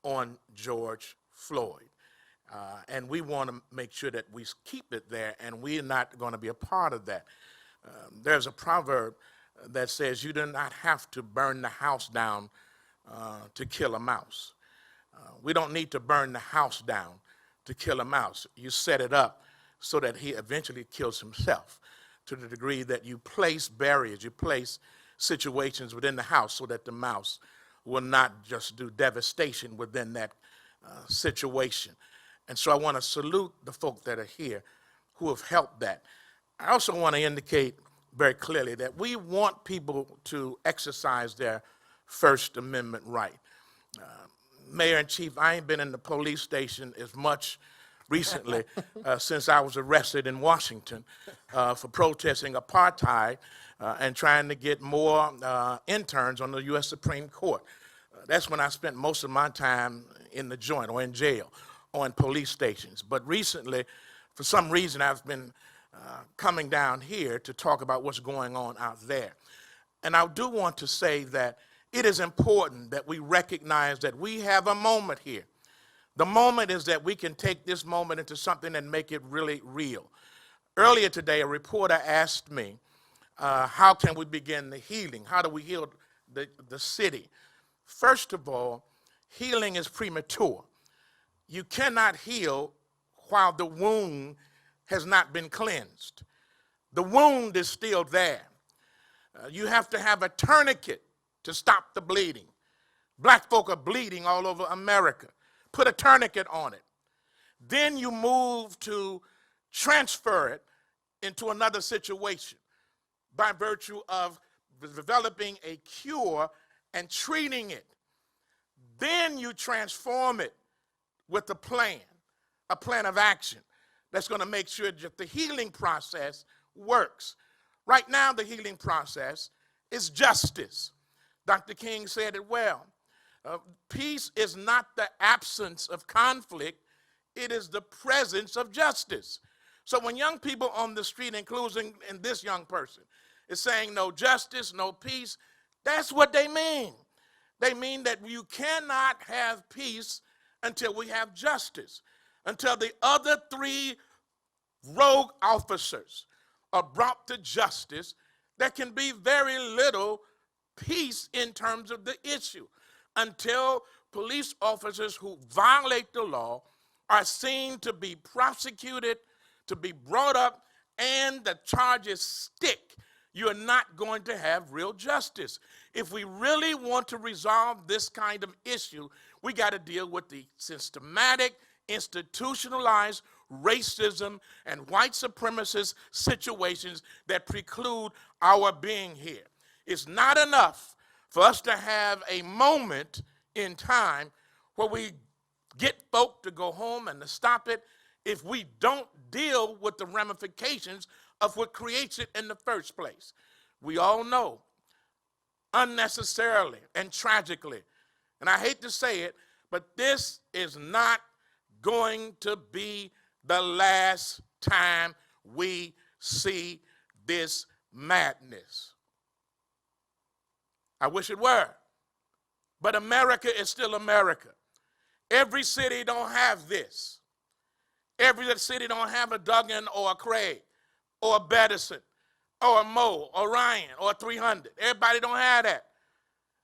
on George Floyd. And we want to make sure that we keep it there, and we're not going to be a part of that. There's a proverb that says you do not have to burn the house down to kill a mouse. We don't need to burn the house down to kill a mouse. You set it up so that he eventually kills himself, to the degree that you place barriers, you place situations within the house so that the mouse will not just do devastation within that situation. And so I want to salute the folk that are here who have helped that. I also want to indicate very clearly that we want people to exercise their First Amendment right. Mayor and Chief, I ain't been in the police station as much recently since I was arrested in Washington for protesting apartheid and trying to get more interns on the U.S. Supreme Court. That's when I spent most of my time in the joint or in jail or in police stations. But recently, for some reason, I've been coming down here to talk about what's going on out there. And I do want to say that it is important that we recognize that we have a moment here. The moment is that we can take this moment into something and make it really real. Earlier today, a reporter asked me, how can we begin the healing? How do we heal the city? First of all, healing is premature. You cannot heal while the wound has not been cleansed. The wound is still there. You have to have a tourniquet to stop the bleeding. Black folk are bleeding all over America. Put a tourniquet on it. Then you move to transfer it into another situation by virtue of developing a cure and treating it. Then you transform it with a plan of action that's going to make sure that the healing process works. Right now, the healing process is justice. Dr. King said it well. Peace is not the absence of conflict, it is the presence of justice. So when young people on the street, including in this young person, is saying no justice, no peace, that's what they mean. They mean that you cannot have peace until we have justice, until the other three rogue officers are brought to justice. There can be very little peace in terms of the issue until police officers who violate the law are seen to be prosecuted, to be brought up, and the charges stick. You're not going to have real justice. If we really want to resolve this kind of issue, we got to deal with the systematic, institutionalized racism and white supremacist situations that preclude our being here. It's not enough for us to have a moment in time where we get folk to go home and to stop it if we don't deal with the ramifications of what creates it in the first place. We all know, unnecessarily and tragically, and I hate to say it, but this is not going to be the last time we see this madness. I wish it were, but America is still America. Every city don't have this. Every city don't have a Duggan or a Craig or a Bedison or a Mo or Ryan or a 300. Everybody don't have that.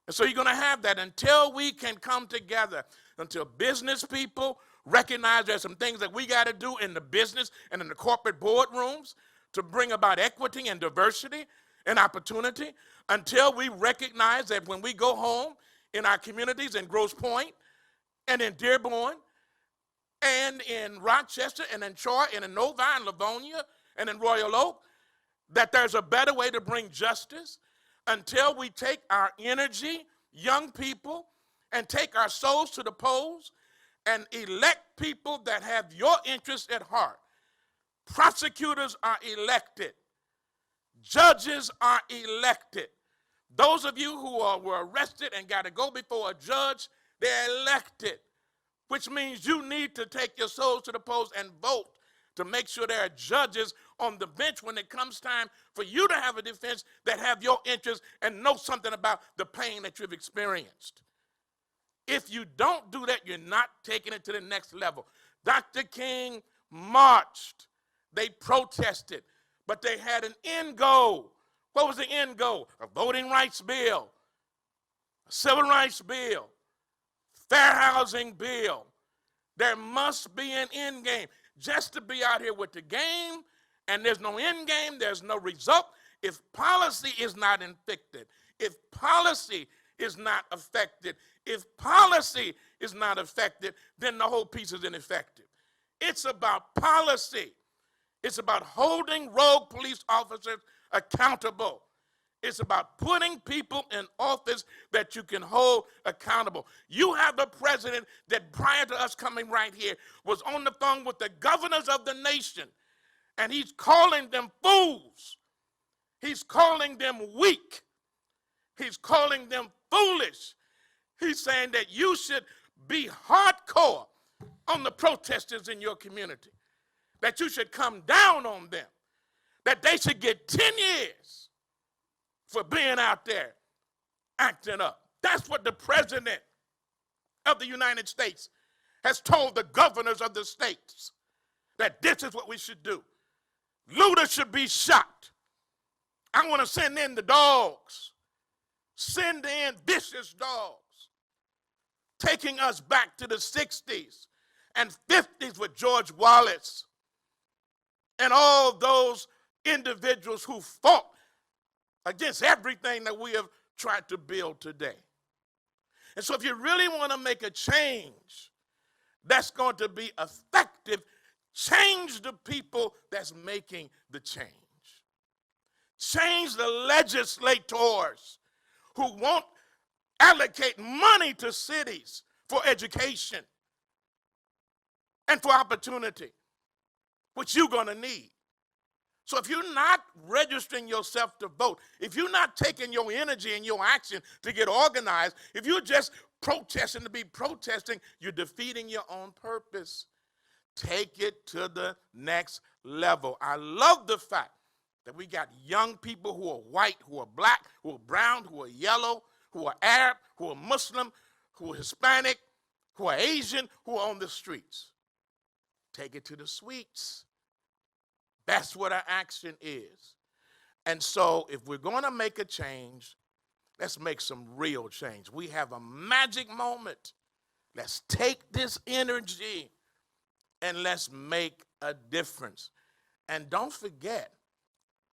And so you're going to have that until we can come together, until business people recognize there's some things that we got to do in the business and in the corporate boardrooms to bring about equity and diversity and opportunity, until we recognize that when we go home in our communities in Grosse Pointe and in Dearborn and in Rochester and in Troy and in Novi and Livonia and in Royal Oak, that there's a better way to bring justice, until we take our energy, young people, and take our souls to the polls and elect people that have your interests at heart. Prosecutors are elected. Judges are elected. Those of you who were arrested and got to go before a judge, they're elected, which means you need to take your souls to the polls and vote to make sure there are judges on the bench when it comes time for you to have a defense that have your interests and know something about the pain that you've experienced. If you don't do that, you're not taking it to the next level. Dr. King marched. They protested, but they had an end goal. What was the end goal? A voting rights bill, a civil rights bill, fair housing bill. There must be an end game. Just to be out here with the game and there's no end game, there's no result. If policy is not infected, if policy is not affected, if policy is not affected, then the whole piece is ineffective. It's about policy. It's about holding rogue police officers accountable. It's about putting people in office that you can hold accountable. You have a president that prior to us coming right here was on the phone with the governors of the nation, and he's calling them fools. He's calling them weak. He's calling them foolish. He's saying that you should be hardcore on the protesters in your community, that you should come down on them, that they should get 10 years for being out there acting up. That's what the president of the United States has told the governors of the states, that this is what we should do. Looters should be shot. I want to send in the dogs. Send in vicious dogs, taking us back to the 60s and 50s with George Wallace and all those individuals who fought against everything that we have tried to build today. And so if you really want to make a change that's going to be effective, change the people that's making the change. Change the legislators who won't allocate money to cities for education and for opportunity, which you're going to need. So if you're not registering yourself to vote, if you're not taking your energy and your action to get organized, if you're just protesting to be protesting, you're defeating your own purpose. Take it to the next level. I love the fact that we got young people who are white, who are black, who are brown, who are yellow, who are Arab, who are Muslim, who are Hispanic, who are Asian, who are on the streets. Take it to the suites. That's what our action is. And so if we're going to make a change, let's make some real change. We have a magic moment. Let's take this energy and let's make a difference. And don't forget,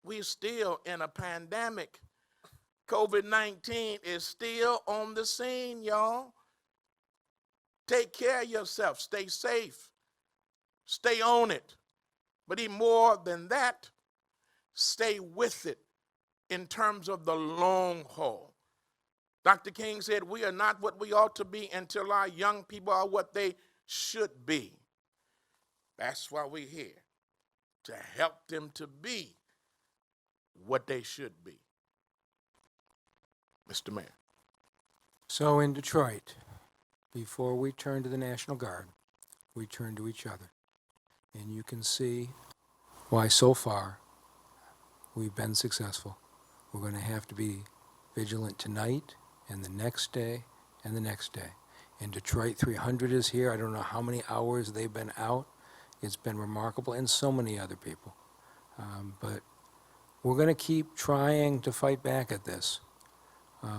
we're still in a pandemic. COVID-19 is still on the scene, y'all. Take care of yourself. Stay safe. Stay on it. But even more than that, stay with it in terms of the long haul. Dr. King said, we are not what we ought to be until our young people are what they should be. That's why we're here, to help them to be what they should be. Mr. Mayor. So in Detroit, before we turn to the National Guard, we turn to each other. And you can see why so far we've been successful. We're going to have to be vigilant tonight and the next day and the next day. In Detroit, 300 is here. I don't know how many hours they've been out. It's been remarkable, and so many other people. But we're going to keep trying to fight back at this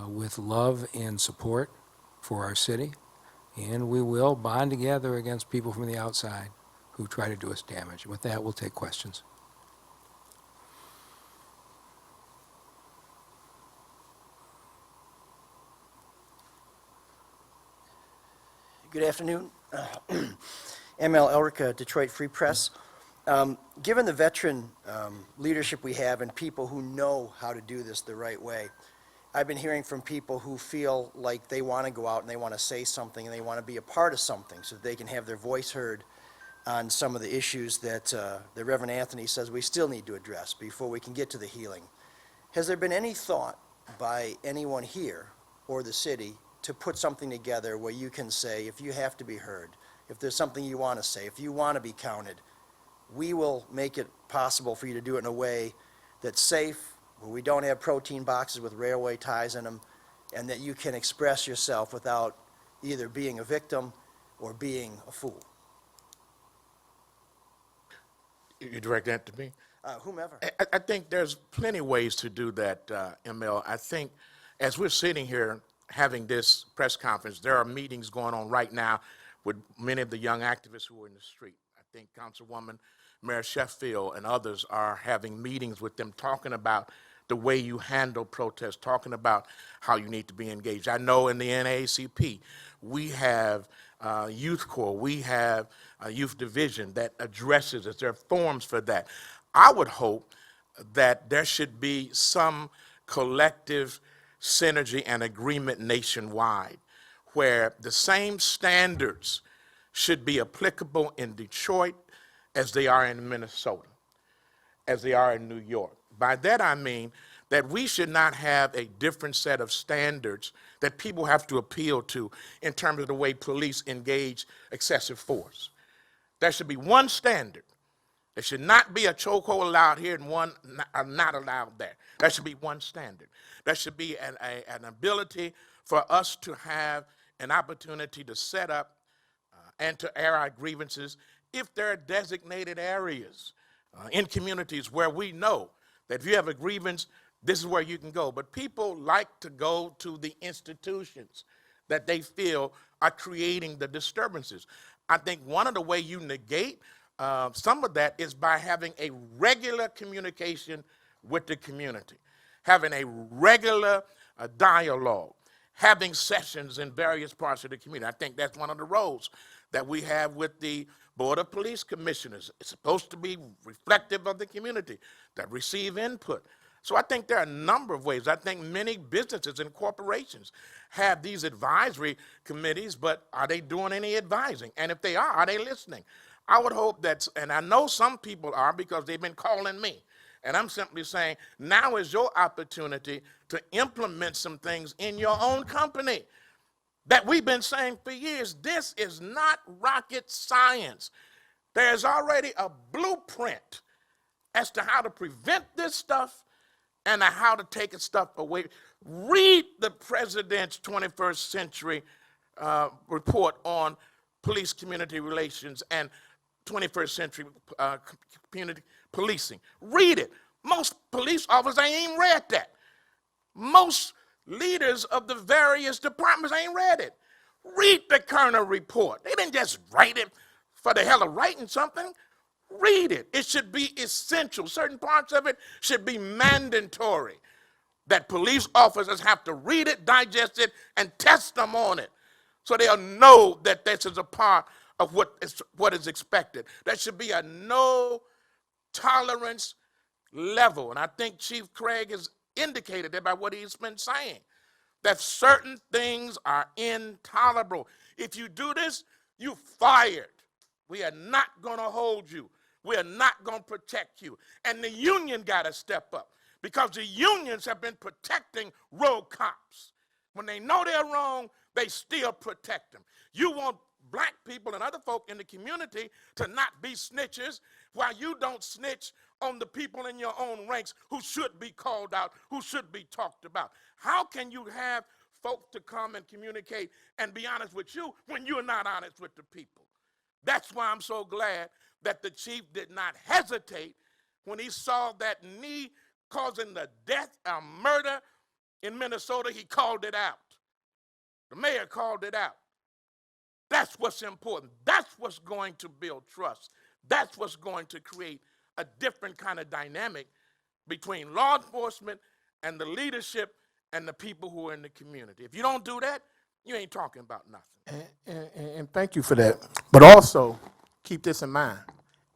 with love and support for our city, and we will bond together against people from the outside who try to do us damage. With that, we'll take questions. Good afternoon. ML Elrica, Detroit Free Press. Given the veteran leadership we have and people who know how to do this the right way, I've been hearing from people who feel like they want to go out and they want to say something and they want to be a part of something so that they can have their voice heard on some of the issues that the Reverend Anthony says we still need to address before we can get to the healing. Has there been any thought by anyone here or the city to put something together where you can say, if you have to be heard, if there's something you want to say, if you want to be counted, we will make it possible for you to do it in a way that's safe, where we don't have protein boxes with railway ties in them, and that you can express yourself without either being a victim or being a fool. You direct that to me? Whomever. I think there's plenty of ways to do that, ML. I think as we're sitting here having this press conference, there are meetings going on right now with many of the young activists who are in the street. I think Councilwoman Mayor Sheffield and others are having meetings with them talking about the way you handle protests, talking about how you need to be engaged. I know in the NAACP, we have Youth Corps, we have a youth division that addresses it. There are forums for that. I would hope that there should be some collective synergy and agreement nationwide where the same standards should be applicable in Detroit as they are in Minnesota, as they are in New York. By that I mean that we should not have a different set of standards that people have to appeal to in terms of the way police engage excessive force. There should be one standard. There should not be a chokehold allowed here and one not allowed there. There should be one standard. There should be an ability for us to have an opportunity to set up and to air our grievances if there are designated areas in communities where we know that if you have a grievance, this is where you can go. But people like to go to the institutions that they feel are creating the disturbances. I think one of the ways you negate some of that is by having a regular communication with the community, having a regular dialogue, having sessions in various parts of the community. I think that's one of the roles that we have with the Board of Police Commissioners. It's supposed to be reflective of the community that receive input. So I think there are a number of ways. I think many businesses and corporations have these advisory committees, but are they doing any advising? And if they are they listening? I would hope that, and I know some people are because they've been calling me. And I'm simply saying, now is your opportunity to implement some things in your own company that we've been saying for years. This is not rocket science. There's already a blueprint as to how to prevent this stuff and how to take stuff away. Read the president's 21st century report on police community relations and 21st century community policing. Read it. Most police officers ain't even read that. Most leaders of the various departments ain't read it. Read the Kerner report. They didn't just write it for the hell of writing something. Read it. It should be essential. Certain parts of it should be mandatory. That police officers have to read it, digest it, and test them on it. So they'll know that this is a part of what is expected. There should be a no tolerance level. And I think Chief Craig has indicated that by what he's been saying, that certain things are intolerable. If you do this, you're fired. We are not going to hold you. We are not going to protect you. And the union got to step up because the unions have been protecting road cops. When they know they're wrong, they still protect them. You want black people and other folk in the community to not be snitches while you don't snitch on the people in your own ranks who should be called out, who should be talked about. How can you have folk to come and communicate and be honest with you when you're not honest with the people? That's why I'm so glad that the chief did not hesitate when he saw that knee causing the death, a murder in Minnesota. He called it out. The mayor called it out. That's what's important. That's what's going to build trust. That's what's going to create a different kind of dynamic between law enforcement and the leadership and the people who are in the community. If you don't do that, you ain't talking about nothing. And thank you for that. But also, keep this in mind.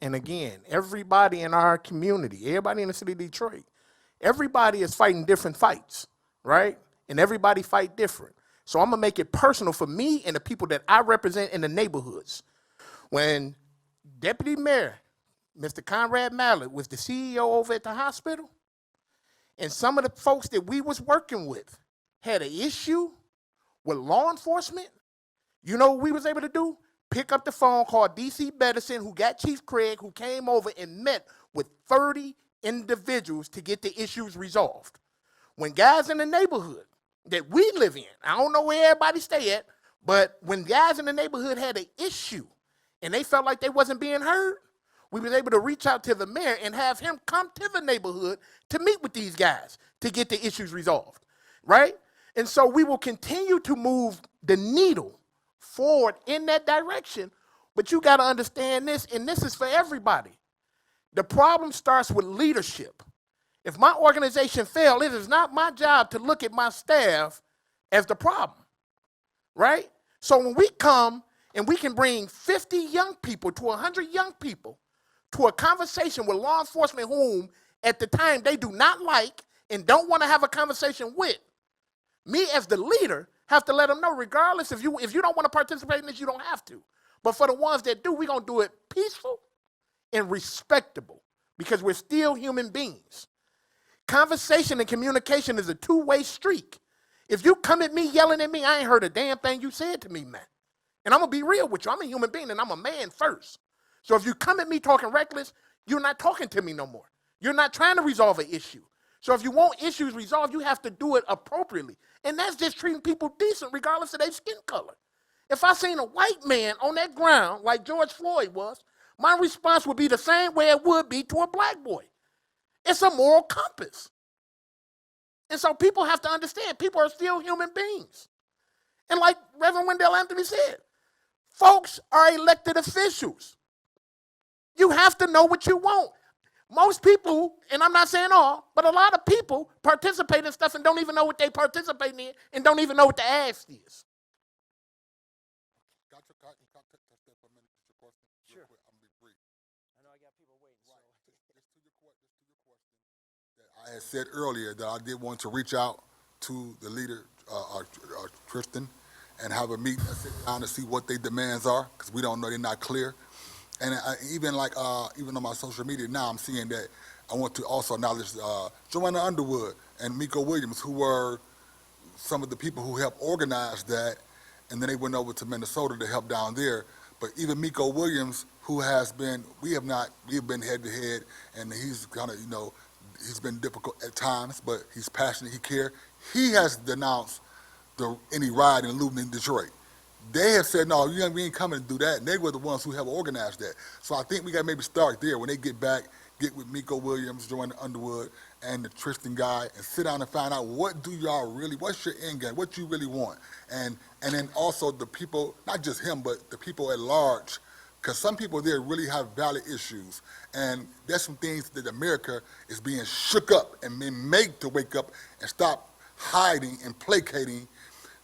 And again, everybody in our community, everybody in the city of Detroit, everybody is fighting different fights, right? And everybody fight different. So I'm going to make it personal for me and the people that I represent in the neighborhoods. When Deputy Mayor, Mr. Conrad Mallett, was the CEO over at the hospital, and some of the folks that we was working with had an issue with law enforcement, you know what we was able to do? Pick up the phone, call DC Medicine, who got Chief Craig, who came over and met with 30 individuals to get the issues resolved. When guys in the neighborhood that we live in, I don't know where everybody stay at, but when guys in the neighborhood had an issue and they felt like they wasn't being heard, we was able to reach out to the mayor and have him come to the neighborhood to meet with these guys to get the issues resolved, right? And so we will continue to move the needle forward in that direction, but you got to understand this, and this is for everybody. The problem starts with leadership. If my organization fails, it is not my job to look at my staff as the problem, right? So when we come and we can bring 50 young people to 100 young people to a conversation with law enforcement whom at the time they do not like and don't want to have a conversation with, me as the leader have to let them know, regardless if you don't want to participate in this, you don't have to. But for the ones that do, we're going to do it peaceful and respectable because we're still human beings. Conversation and communication is a two-way streak. If you come at me yelling at me, I ain't heard a damn thing you said to me, man. And I'm going to be real with you. I'm a human being and I'm a man first. So if you come at me talking reckless, you're not talking to me no more. You're not trying to resolve an issue. So if you want issues resolved, you have to do it appropriately. And that's just treating people decent regardless of their skin color. If I seen a white man on that ground like George Floyd was, my response would be the same way it would be to a black boy. It's a moral compass. And so people have to understand, people are still human beings. And like Reverend Wendell Anthony said, folks are elected officials. You have to know what you want. Most people, and I'm not saying all, but a lot of people participate in stuff and don't even know what they participating in and don't even know what the ask is. Can I touch that for a minute? Just your question? Sure. Real quick. I'm going to be brief. I know I got people waiting. Right. Just to your question, I had said earlier that I did want to reach out to the leader, Tristan, and have a meeting, sit down to see what their demands are, because we don't know, they're not clear. And even even on my social media now, I'm seeing that I want to also acknowledge Joanna Underwood and Miko Williams, who were some of the people who helped organize that, and then they went over to Minnesota to help down there. But even Miko Williams, who has been, we have been head to head, and he's kind of, he's been difficult at times, but he's passionate, he cares. He has denounced any riot and looting in Detroit. They have said, no, we ain't coming to do that, and they were the ones who have organized that. So I think we got to maybe start there. When they get back, get with Miko Williams, Joanna Underwood, and the Tristan guy, and sit down and find out what do y'all really, what's your end game, what you really want. And then also the people, not just him, but the people at large, because some people there really have valid issues. And there's some things that America is being shook up and being made to wake up and stop hiding and placating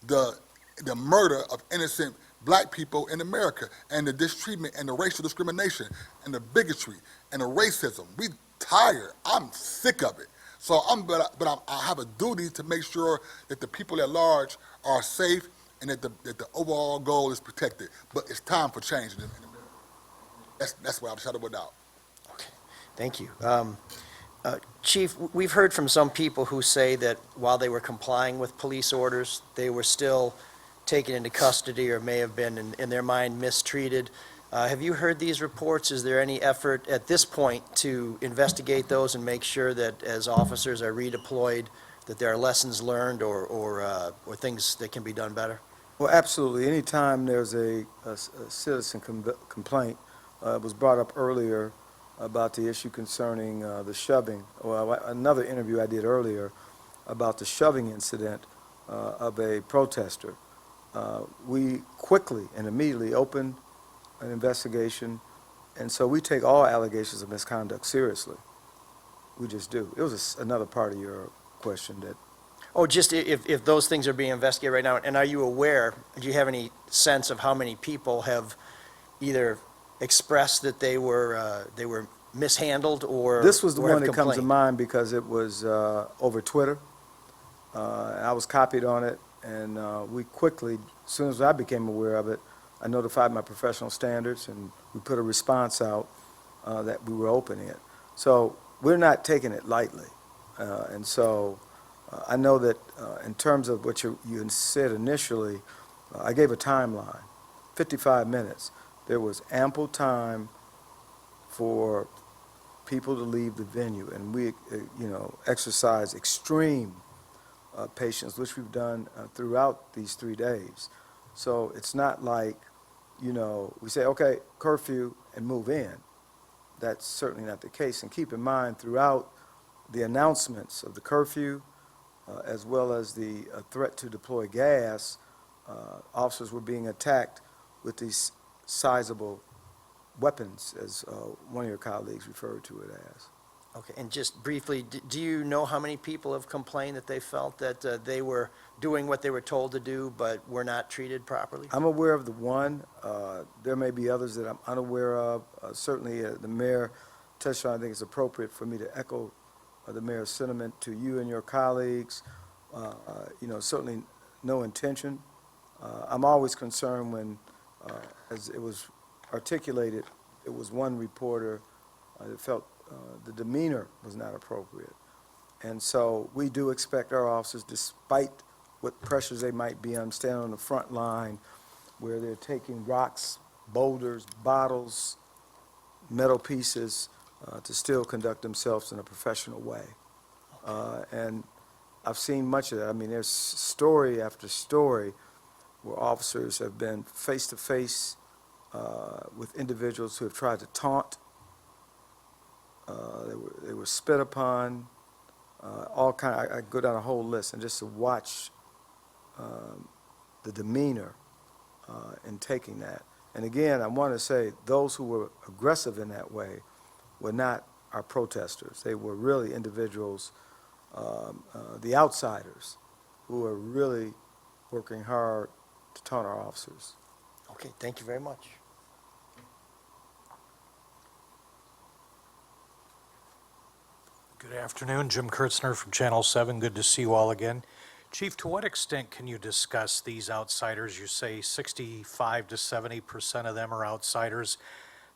the murder of innocent black people in America, and the mistreatment and the racial discrimination and the bigotry and the racism. We tired. I'm sick of it. So I have a duty to make sure that the people at large are safe and that the overall goal is protected. But it's time for change in America. That's why I'm shut up without. Okay, thank you. Chief, we've heard from some people who say that while they were complying with police orders, they were still taken into custody or may have been, in their mind, mistreated. Have you heard these reports? Is there any effort at this point to investigate those and make sure that as officers are redeployed, that there are lessons learned or things that can be done better? Well, absolutely. Anytime there's a citizen complaint, it was brought up earlier about the issue concerning the shoving. Well, another interview I did earlier about the shoving incident of a protester. We quickly and immediately opened an investigation, and so we take all allegations of misconduct seriously. We just do. It was another part of your question that. Oh, just if those things are being investigated right now, and are you aware, do you have any sense of how many people have either expressed that they were mishandled or This was the or have one that comes to complained? mind because it was over Twitter. And I was copied on it, and we quickly, as soon as I became aware of it, I notified my professional standards, and we put a response out that we were opening it. So we're not taking it lightly. And so I know that in terms of what you said initially, I gave a timeline, 55 minutes. There was ample time for people to leave the venue, and we, exercise extreme patience, which we've done throughout these 3 days. So it's not like, we say, okay, curfew, and move in. That's certainly not the case. And keep in mind, throughout the announcements of the curfew, as well as the threat to deploy gas, officers were being attacked with these sizable weapons, as one of your colleagues referred to it as. Okay, and just briefly, do you know how many people have complained that they felt that they were doing what they were told to do, but were not treated properly? I'm aware of the one. There may be others that I'm unaware of. Certainly, the mayor touched on, I think it's appropriate for me to echo the mayor's sentiment to you and your colleagues. Certainly no intention. I'm always concerned when, as it was articulated, it was one reporter that felt the demeanor was not appropriate. And so we do expect our officers, despite what pressures they might be on, stand on the front line where they're taking rocks, boulders, bottles, metal pieces, to still conduct themselves in a professional way. And I've seen much of that. I mean, there's story after story where officers have been face-to-face with individuals who have tried to taunt. They were spit upon, all kind. I go down a whole list, and just to watch the demeanor in taking that. And again, I want to say those who were aggressive in that way were not our protesters. They were really individuals, the outsiders, who are really working hard to taunt our officers. Okay, thank you very much. Good afternoon, Jim Kurtzner from Channel 7. Good to see you all again. Chief, to what extent can you discuss these outsiders? You say 65 to 70% of them are outsiders.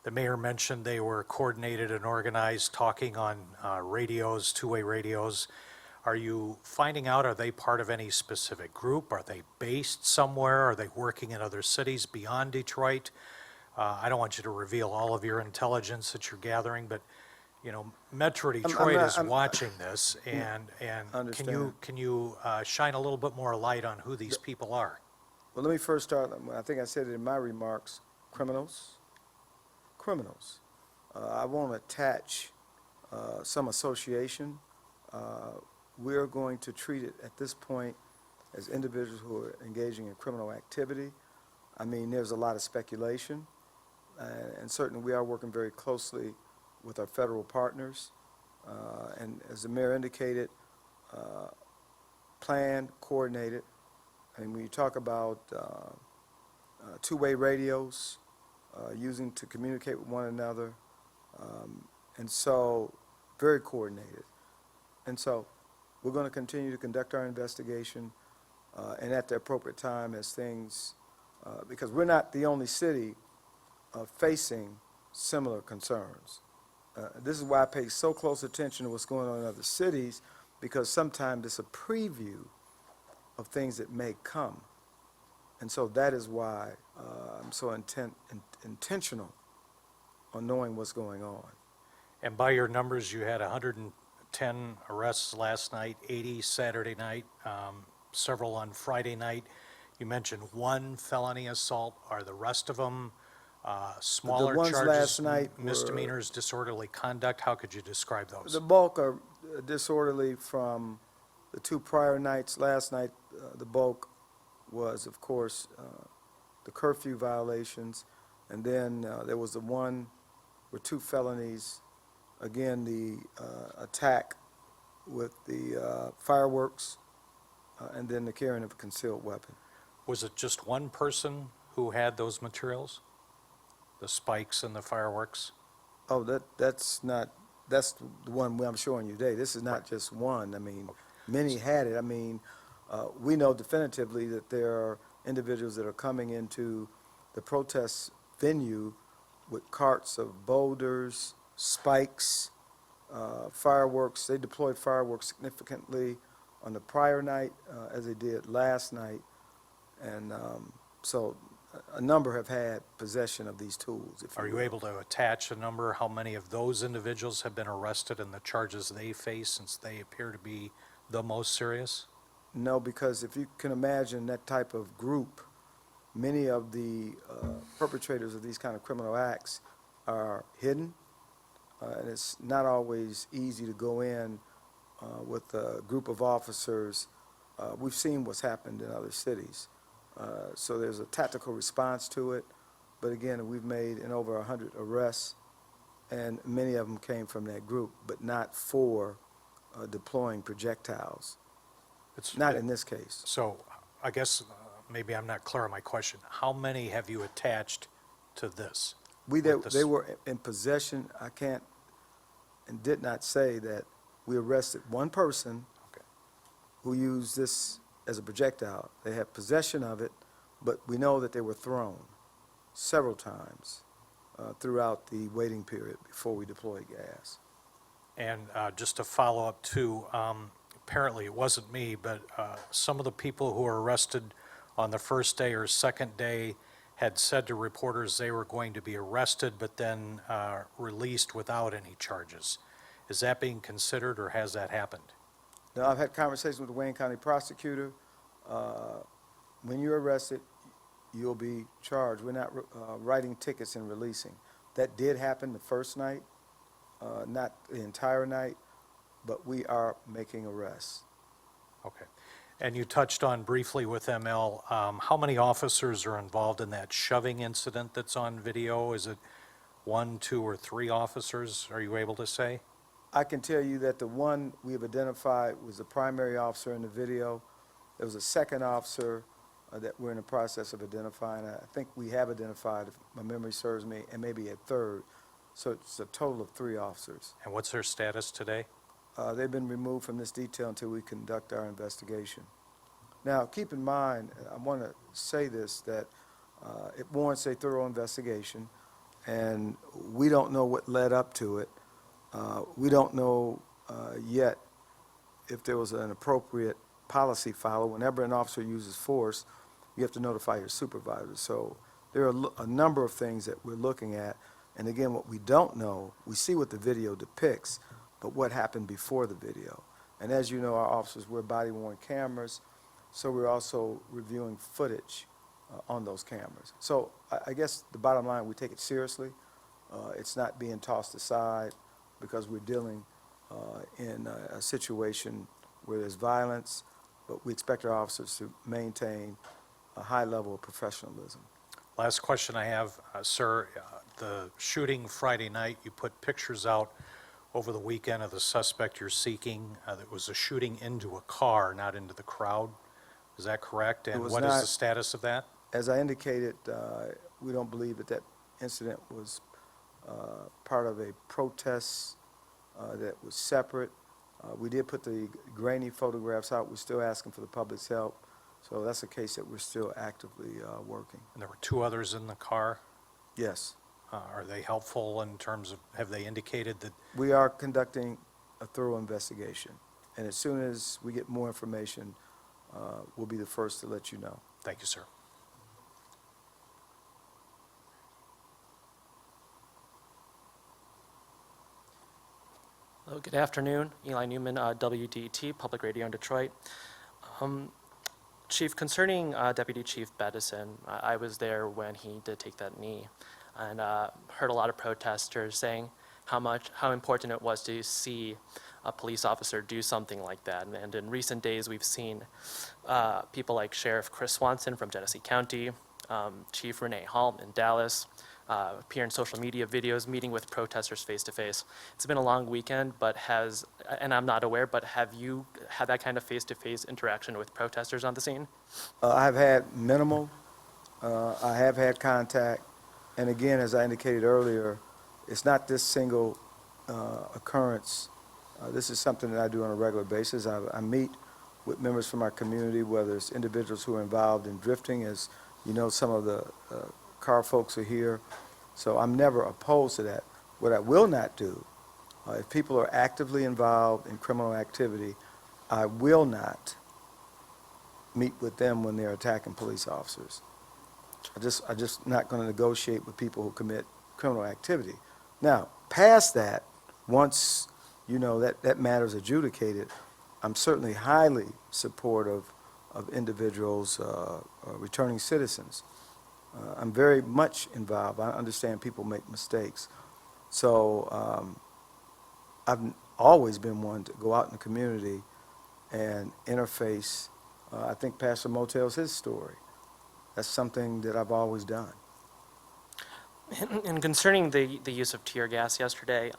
The mayor mentioned they were coordinated and organized, talking on radios, two-way radios. Are you finding out, are they part of any specific group? Are they based somewhere? Are they working in other cities beyond Detroit? I don't want you to reveal all of your intelligence that you're gathering, but, you know, Metro Detroit is watching this, and Understand. can you shine a little bit more light on who these people are? Well, let me first start, I think I said it in my remarks, criminals. Criminals. I won't attach some association. We're going to treat it at this point as individuals who are engaging in criminal activity. I mean, there's a lot of speculation, and certainly we are working very closely with our federal partners. And as the mayor indicated, planned, coordinated. And when you talk about two-way radios, using to communicate with one another, and so very coordinated. And so we're going to continue to conduct our investigation, and at the appropriate time as things, because we're not the only city facing similar concerns. This is why I pay so close attention to what's going on in other cities, because sometimes it's a preview of things that may come. And so that is why I'm so intentional on knowing what's going on. And by your numbers, you had 110 arrests last night, 80 Saturday night, several on Friday night. You mentioned one felony assault. Are the rest of them smaller ones charges, last night were- misdemeanors, disorderly conduct? How could you describe those? The bulk are disorderly from the two prior nights. Last night, the bulk was, of course, the curfew violations, and then there was the one with two felonies. Again, the attack with the fireworks, and then the carrying of a concealed weapon. Was it just one person who had those materials? The spikes and the fireworks? Oh, that's the one I'm showing you today. This is not just one. I mean, many had it. I mean, we know definitively that there are individuals that are coming into the protest venue with carts of boulders, spikes, fireworks. They deployed fireworks significantly on the prior night as they did last night. And so a number have had possession of these tools. If Are you will. able to attach a number, how many of those individuals have been arrested and the charges they face, since they appear to be the most serious? No, because if you can imagine that type of group, many of the perpetrators of these kind of criminal acts are hidden, and it's not always easy to go in with a group of officers. We've seen what's happened in other cities. So there's a tactical response to it, but again, we've made in over 100 arrests, and many of them came from that group, but not for deploying projectiles. Not in this case. So I guess maybe I'm not clear on my question. How many have you attached to this? They were in possession. I can't and did not say that we arrested one person Okay. who used this as a projectile. They had possession of it, but we know that they were thrown several times throughout the waiting period before we deployed gas. And just to follow up too, apparently it wasn't me, but some of the people who were arrested on the first day or second day had said to reporters they were going to be arrested, but then released without any charges. Is that being considered, or has that happened? Now, I've had conversations with the Wayne County prosecutor. When you're arrested, you'll be charged. We're not writing tickets and releasing. That did happen the first night, not the entire night, but we are making arrests. Okay. And you touched on briefly with ML, how many officers are involved in that shoving incident that's on video? Is it 1, 2, or 3 officers, are you able to say? I can tell you that the one we have identified was the primary officer in the video. There was a second officer that we're in the process of identifying. I think we have identified, if my memory serves me, and maybe a third. So it's a total of 3 officers. And what's their status today? they've been removed from this detail until we conduct our investigation. Now, keep in mind, I want to say this, that it warrants a thorough investigation, and we don't know what led up to it. We don't know yet if there was an appropriate policy followed. Whenever an officer uses force, you have to notify your supervisor. So there are a number of things that we're looking at. And again, what we don't know, we see what the video depicts, but what happened before the video. And as you know, our officers wear body-worn cameras, so we're also reviewing footage on those cameras. So I guess the bottom line, we take it seriously. It's not being tossed aside because we're dealing in a situation where there's violence, but we expect our officers to maintain a high level of professionalism. Last question I have, sir, the shooting Friday night, you put pictures out over the weekend of the suspect you're seeking. That was a shooting into a car, not into the crowd. Is that correct? And was what is not. the status of that? As I indicated, we don't believe that incident was part of a protest that was separate. We did put the grainy photographs out. We're still asking for the public's help. So that's a case that we're still actively working. And there were two others in the car. Yes. Are they helpful in terms of, have they indicated that? We are conducting a thorough investigation. And as soon as we get more information, we'll be the first to let you know. Thank you, sir. Hello, good afternoon. Eli Newman, WDET, Public Radio in Detroit. Chief, concerning Deputy Chief Bettison, I was there when he did take that knee, and heard a lot of protesters saying how important it was to see a police officer do something like that. And in recent days, we've seen people like Sheriff Chris Swanson from Genesee County, Chief Renee Hall in Dallas, appear in social media videos, meeting with protesters face-to-face. It's been a long weekend, and I'm not aware, but have you had that kind of face-to-face interaction with protesters on the scene? I have had minimal. I have had contact. And again, as I indicated earlier, it's not this single occurrence. This is something that I do on a regular basis. I meet with members from our community, whether it's individuals who are involved in drifting, as you know, some of the car folks are here. So I'm never opposed to that. What I will not do, if people are actively involved in criminal activity, I will not meet with them when they're attacking police officers. I'm just not going to negotiate with people who commit criminal activity. Now, past that, once you know that matter is adjudicated, I'm certainly highly supportive of individuals, returning citizens. I'm very much involved. I understand people make mistakes. So I've always been one to go out in the community and interface. I think Pastor Mo tells his story. That's something that I've always done. And concerning the use of tear gas yesterday,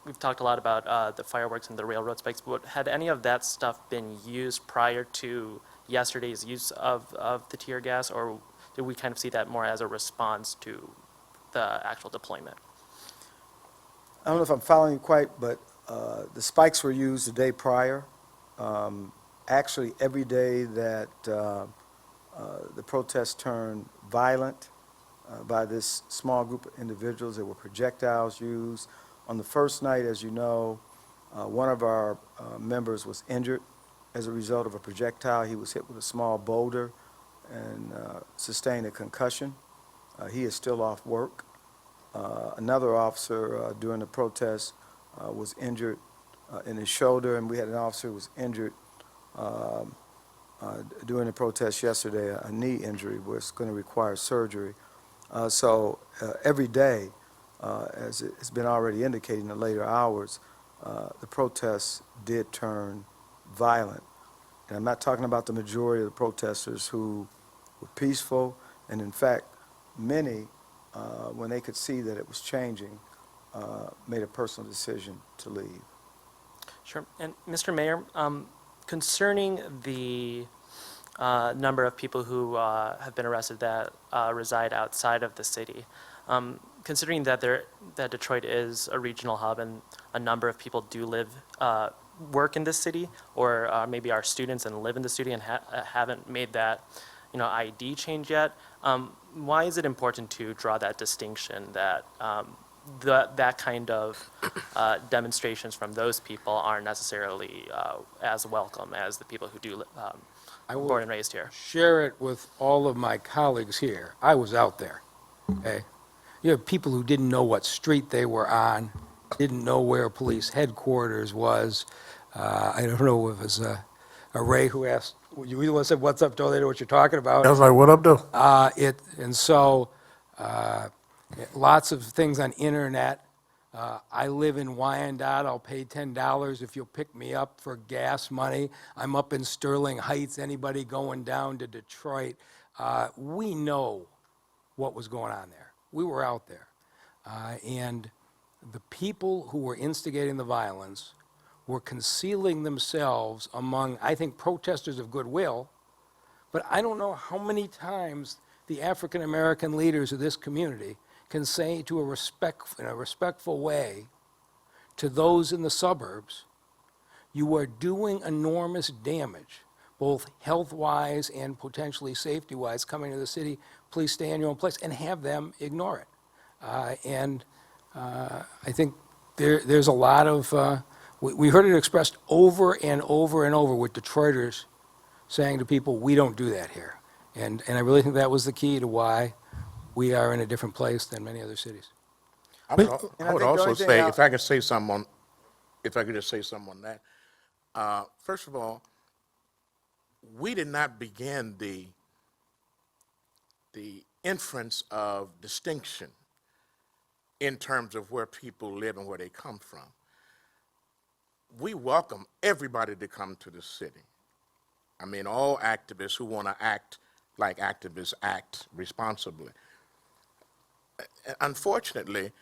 we've talked a lot about the fireworks and the railroad spikes, but had any of that stuff been used prior to yesterday's use of the tear gas, or did we kind of see that more as a response to the actual deployment? I don't know if I'm following you quite, but the spikes were used the day prior. Actually, every day that the protests turned violent by this small group of individuals, there were projectiles used. On the first night, as you know, one of our members was injured as a result of a projectile. He was hit with a small boulder and sustained a concussion. He is still off work. Another officer during the protest was injured in his shoulder, and we had an officer who was injured during the protest yesterday, a knee injury where it's going to require surgery. So every day, as it's been already indicated in the later hours, the protests did turn violent. And I'm not talking about the majority of the protesters who were peaceful, and in fact, many, when they could see that it was changing, made a personal decision to leave. Sure. And Mr. Mayor, concerning the number of people who have been arrested that reside outside of the city, considering that Detroit is a regional hub and a number of people do live, work in this city, or maybe are students and live in the city and haven't made that, ID change yet. Why is it important to draw that distinction that that kind of demonstrations from those people aren't necessarily as welcome as the people who do will born and raised here? share it with all of my colleagues here. I was out there, okay? You have people who didn't know what street they were on, didn't know where police headquarters was. I don't know if it was a Ray who asked, you the one said, "What's up, Joe?" They know what you're talking about. I was like, what up, though? And so, lots of things on internet. I live in Wyandotte. I'll pay $10 if you'll pick me up for gas money. I'm up in Sterling Heights. Anybody going down to Detroit? We know what was going on there. We were out there. And the people who were instigating the violence were concealing themselves among, I think, protesters of goodwill. But I don't know how many times the African-American leaders of this community can say in a respectful way to those in the suburbs, you are doing enormous damage, both health-wise and potentially safety-wise, coming to the city. Please stay in your own place, and have them ignore it. I think there's a lot of, we heard it expressed over and over and over with Detroiters saying to people, we don't do that here. And I really think that was the key to why we are in a different place than many other cities. I would And I I would think the also only thing say, I- if I could say something on, if I could just say something on that. First of all, we did not begin the inference of distinction in terms of where people live and where they come from. We welcome everybody to come to the city. I mean, all activists who want to act like activists act responsibly. Unfortunately,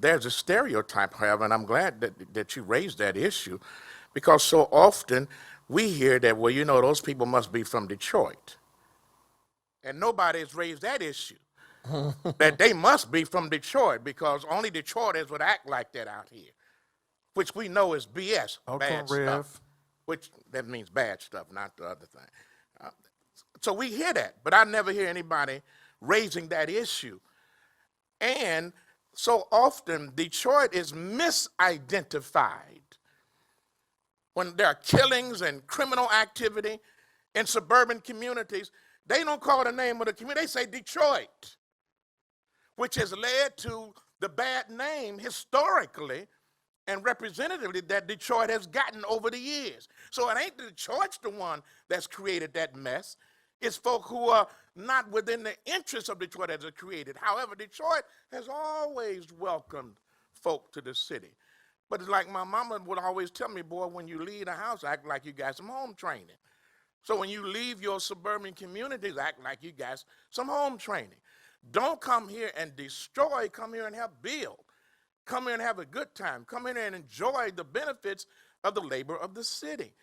there's a stereotype, however, and I'm glad that you raised that issue, because so often we hear that, well, those people must be from Detroit. And nobody has raised that issue, that they must be from Detroit, because only Detroiters would act like that out here, which we know is BS, bad stuff. Which, that means bad stuff, not the other thing. So we hear that, but I never hear anybody raising that issue. And so often, Detroit is misidentified when there are killings and criminal activity in suburban communities. They don't call the name of the community, they say Detroit, which has led to the bad name historically and representatively that Detroit has gotten over the years. So it ain't Detroit's the one that's created that mess. It's folk who are not within the interests of Detroit as it created. However, Detroit has always welcomed folk to the city. But it's like my mama would always tell me, boy, when you leave the house, act like you got some home training. So when you leave your suburban communities, act like you got some home training. Don't come here and destroy, come here and help build. Come here and have a good time. Come here and enjoy the benefits of the labor of the city.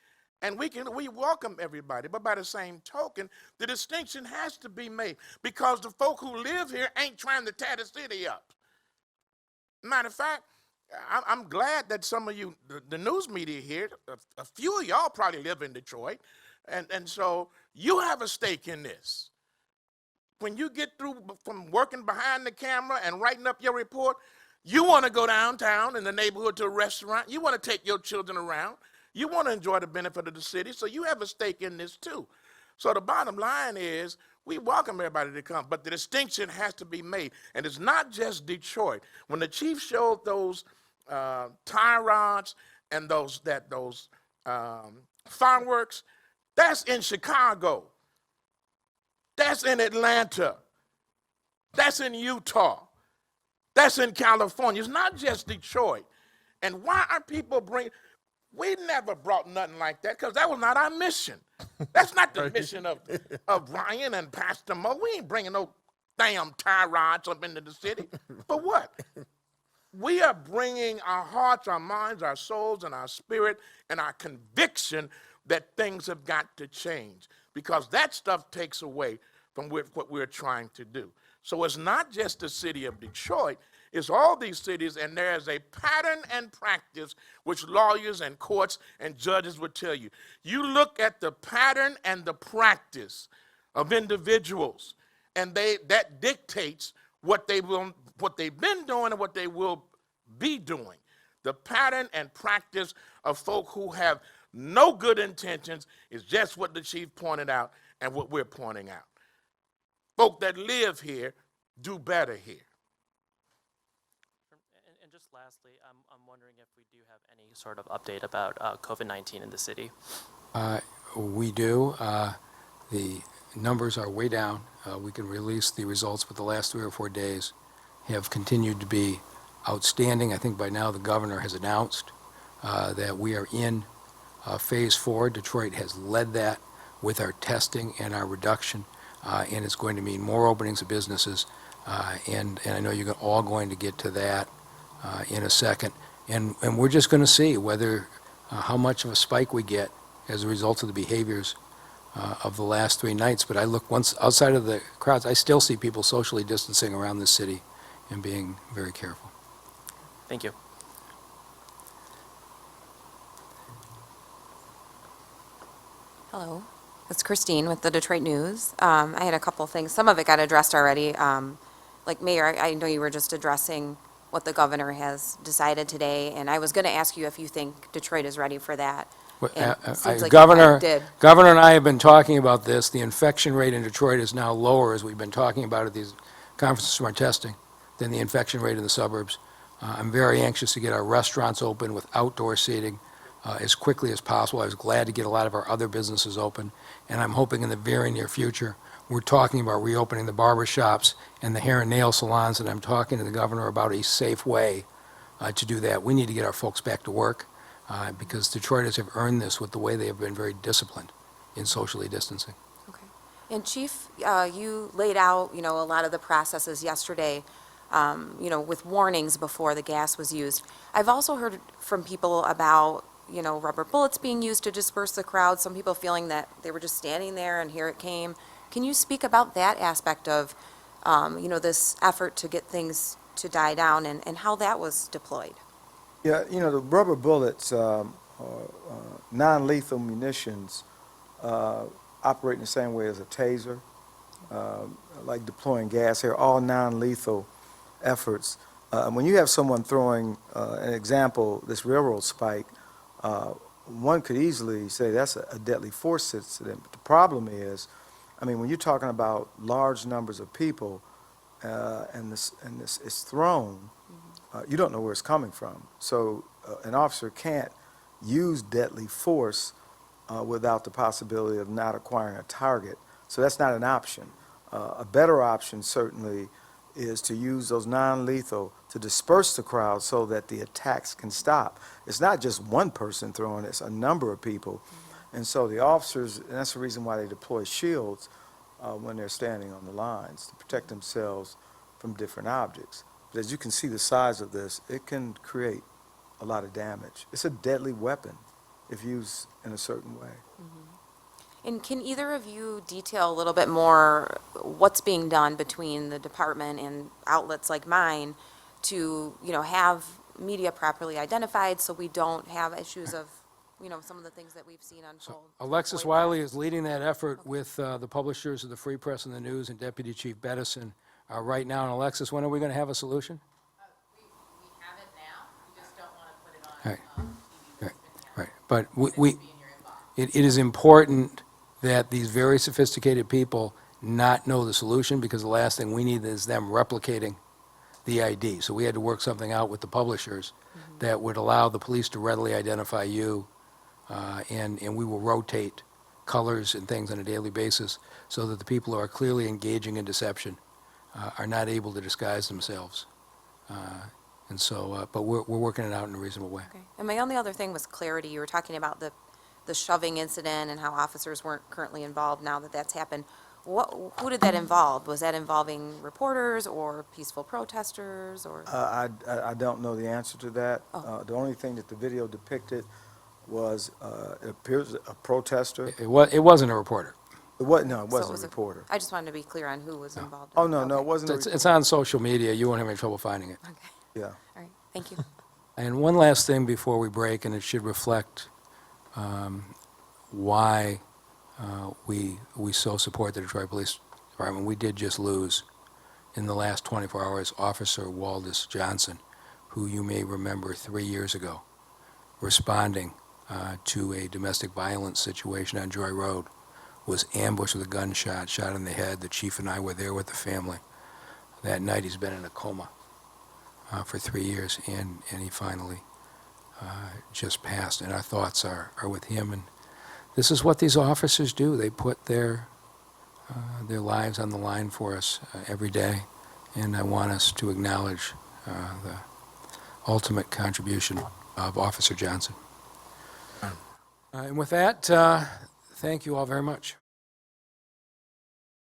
And we welcome everybody, but by the same token, the distinction has to be made, because the folk who live here ain't trying to tear the city up. Matter of fact, I'm glad that some of you, the news media here, a few of y'all probably live in Detroit, and so you have a stake in this. When you get through from working behind the camera and writing up your report, you want to go downtown in the neighborhood to a restaurant. You want to take your children around. You want to enjoy the benefit of the city, so you have a stake in this too. So the bottom line is, we welcome everybody to come, but the distinction has to be made. And it's not just Detroit. When the chief showed those tie rods and those fireworks, that's in Chicago. That's in Atlanta. That's in Utah. That's in California. It's not just Detroit. And why are people we never brought nothing like that, because that was not our mission. That's not the mission of Ryan and Pastor Mo. We ain't bringing no damn tie rods up into the city. For what? We are bringing our hearts, our minds, our souls, and our spirit, and our conviction that things have got to change, because that stuff takes away from what we're trying to do. So it's not just the city of Detroit, It's all these cities, and there is a pattern and practice which lawyers and courts and judges would tell you. You look at the pattern and the practice of individuals, and that dictates what they've been doing and what they will be doing. The pattern and practice of folk who have no good intentions is just what the chief pointed out and what we're pointing out. Folk that live here do better here. And just lastly, I'm wondering if we do have any sort of update about COVID-19 in the city. We do. The numbers are way down. We can release the results, but the last 3 or 4 days have continued to be outstanding. I think by now the governor has announced that we are in phase 4. Detroit has led that with our testing and our reduction, and it's going to mean more openings of businesses. And I know you're all going to get to that in a second. And we're just going to see whether how much of a spike we get as a result of the behaviors of the last 3 nights. But I look once outside of the crowds, I still see people socially distancing around the city and being very careful. Thank you. Hello, it's Christine with the Detroit News. I had a couple things. Some of it got addressed already. Like Mayor, I know you were just addressing what the governor has decided today, and I was going to ask you if you think Detroit is ready for that. And it seems like you Governor did. Governor and I have been talking about this. The infection rate in Detroit is now lower, as we've been talking about at these conferences from our testing, than the infection rate in the suburbs. I'm very anxious to get our restaurants open with outdoor seating as quickly as possible. I was glad to get a lot of our other businesses open, and I'm hoping in the very near future, we're talking about reopening the barber shops and the hair and nail salons, and I'm talking to the governor about a safe way to do that. We need to get our folks back to work because Detroiters have earned this with the way they have been very disciplined in socially distancing. Okay. And Chief, you laid out, a lot of the processes yesterday, with warnings before the gas was used. I've also heard from people about, rubber bullets being used to disperse the crowd, some people feeling that they were just standing there and here it came. Can you speak about that aspect of, this effort to get things to die down and how that was deployed? Yeah, the rubber bullets, non-lethal munitions, operate in the same way as a taser, like deploying gas here, all non-lethal efforts. When you have someone throwing, an example, this railroad spike, one could easily say that's a deadly force incident. But the problem is, when you're talking about large numbers of people and this is thrown, you don't know where it's coming from. So an officer can't use deadly force without the possibility of not acquiring a target. So that's not an option. A better option certainly is to use those non-lethal to disperse the crowd so that the attacks can stop. It's not just one person throwing it, it's a number of people. And so the officers, and that's the reason why they deploy shields when they're standing on the lines to protect themselves from different objects. But as you can see the size of this, it can create a lot of damage. It's a deadly weapon if used in a certain way. And can either of you detail a little bit more what's being done between the department and outlets like mine to, have media properly identified so we don't have issues of, some of the things that we've seen unfold? Alexis Wiley is leading that effort with the publishers of the Free Press and the News and Deputy Chief Bettison right now. And Alexis, when are we going to have a solution? We have it now, we just don't want to put it on Right. TV. Right. But It has to be in your inbox. it is important that these very sophisticated people not know the solution, because the last thing we need is them replicating the ID. So we had to work something out with the publishers that would allow the police to readily identify you, and we will rotate colors and things on a daily basis so that the people who are clearly engaging in deception are not able to disguise themselves. And so, but we're working it out in a reasonable way. Okay. And my only other thing was clarity. You were talking about the shoving incident and how officers weren't currently involved now that that's happened. Who did that involve? Was that involving reporters or peaceful protesters or? I don't know the answer to that. Oh. The only thing that the video depicted was, it appears a protester. It wasn't a reporter. It wasn't, no, it So wasn't a reporter. I just wanted to be clear on who was involved. Oh, no, no, it Okay. wasn't a It's reporter. on social media. You won't have any trouble finding it. Okay, Yeah. all right, thank you. And one last thing before we break, and it should reflect why we so support the Detroit Police Department. We did just lose, in the last 24 hours, Officer Waldis Johnson, who you may remember 3 years ago, responding to a domestic violence situation on Joy Road, was ambushed with a gunshot, shot in the head. The chief and I were there with the family. That night, he's been in a coma for 3 years, and he finally just passed. And our thoughts are with him. And this is what these officers do. They put their lives on the line for us every day. And I want us to acknowledge the ultimate contribution of Officer Johnson. And with that, thank you all very much.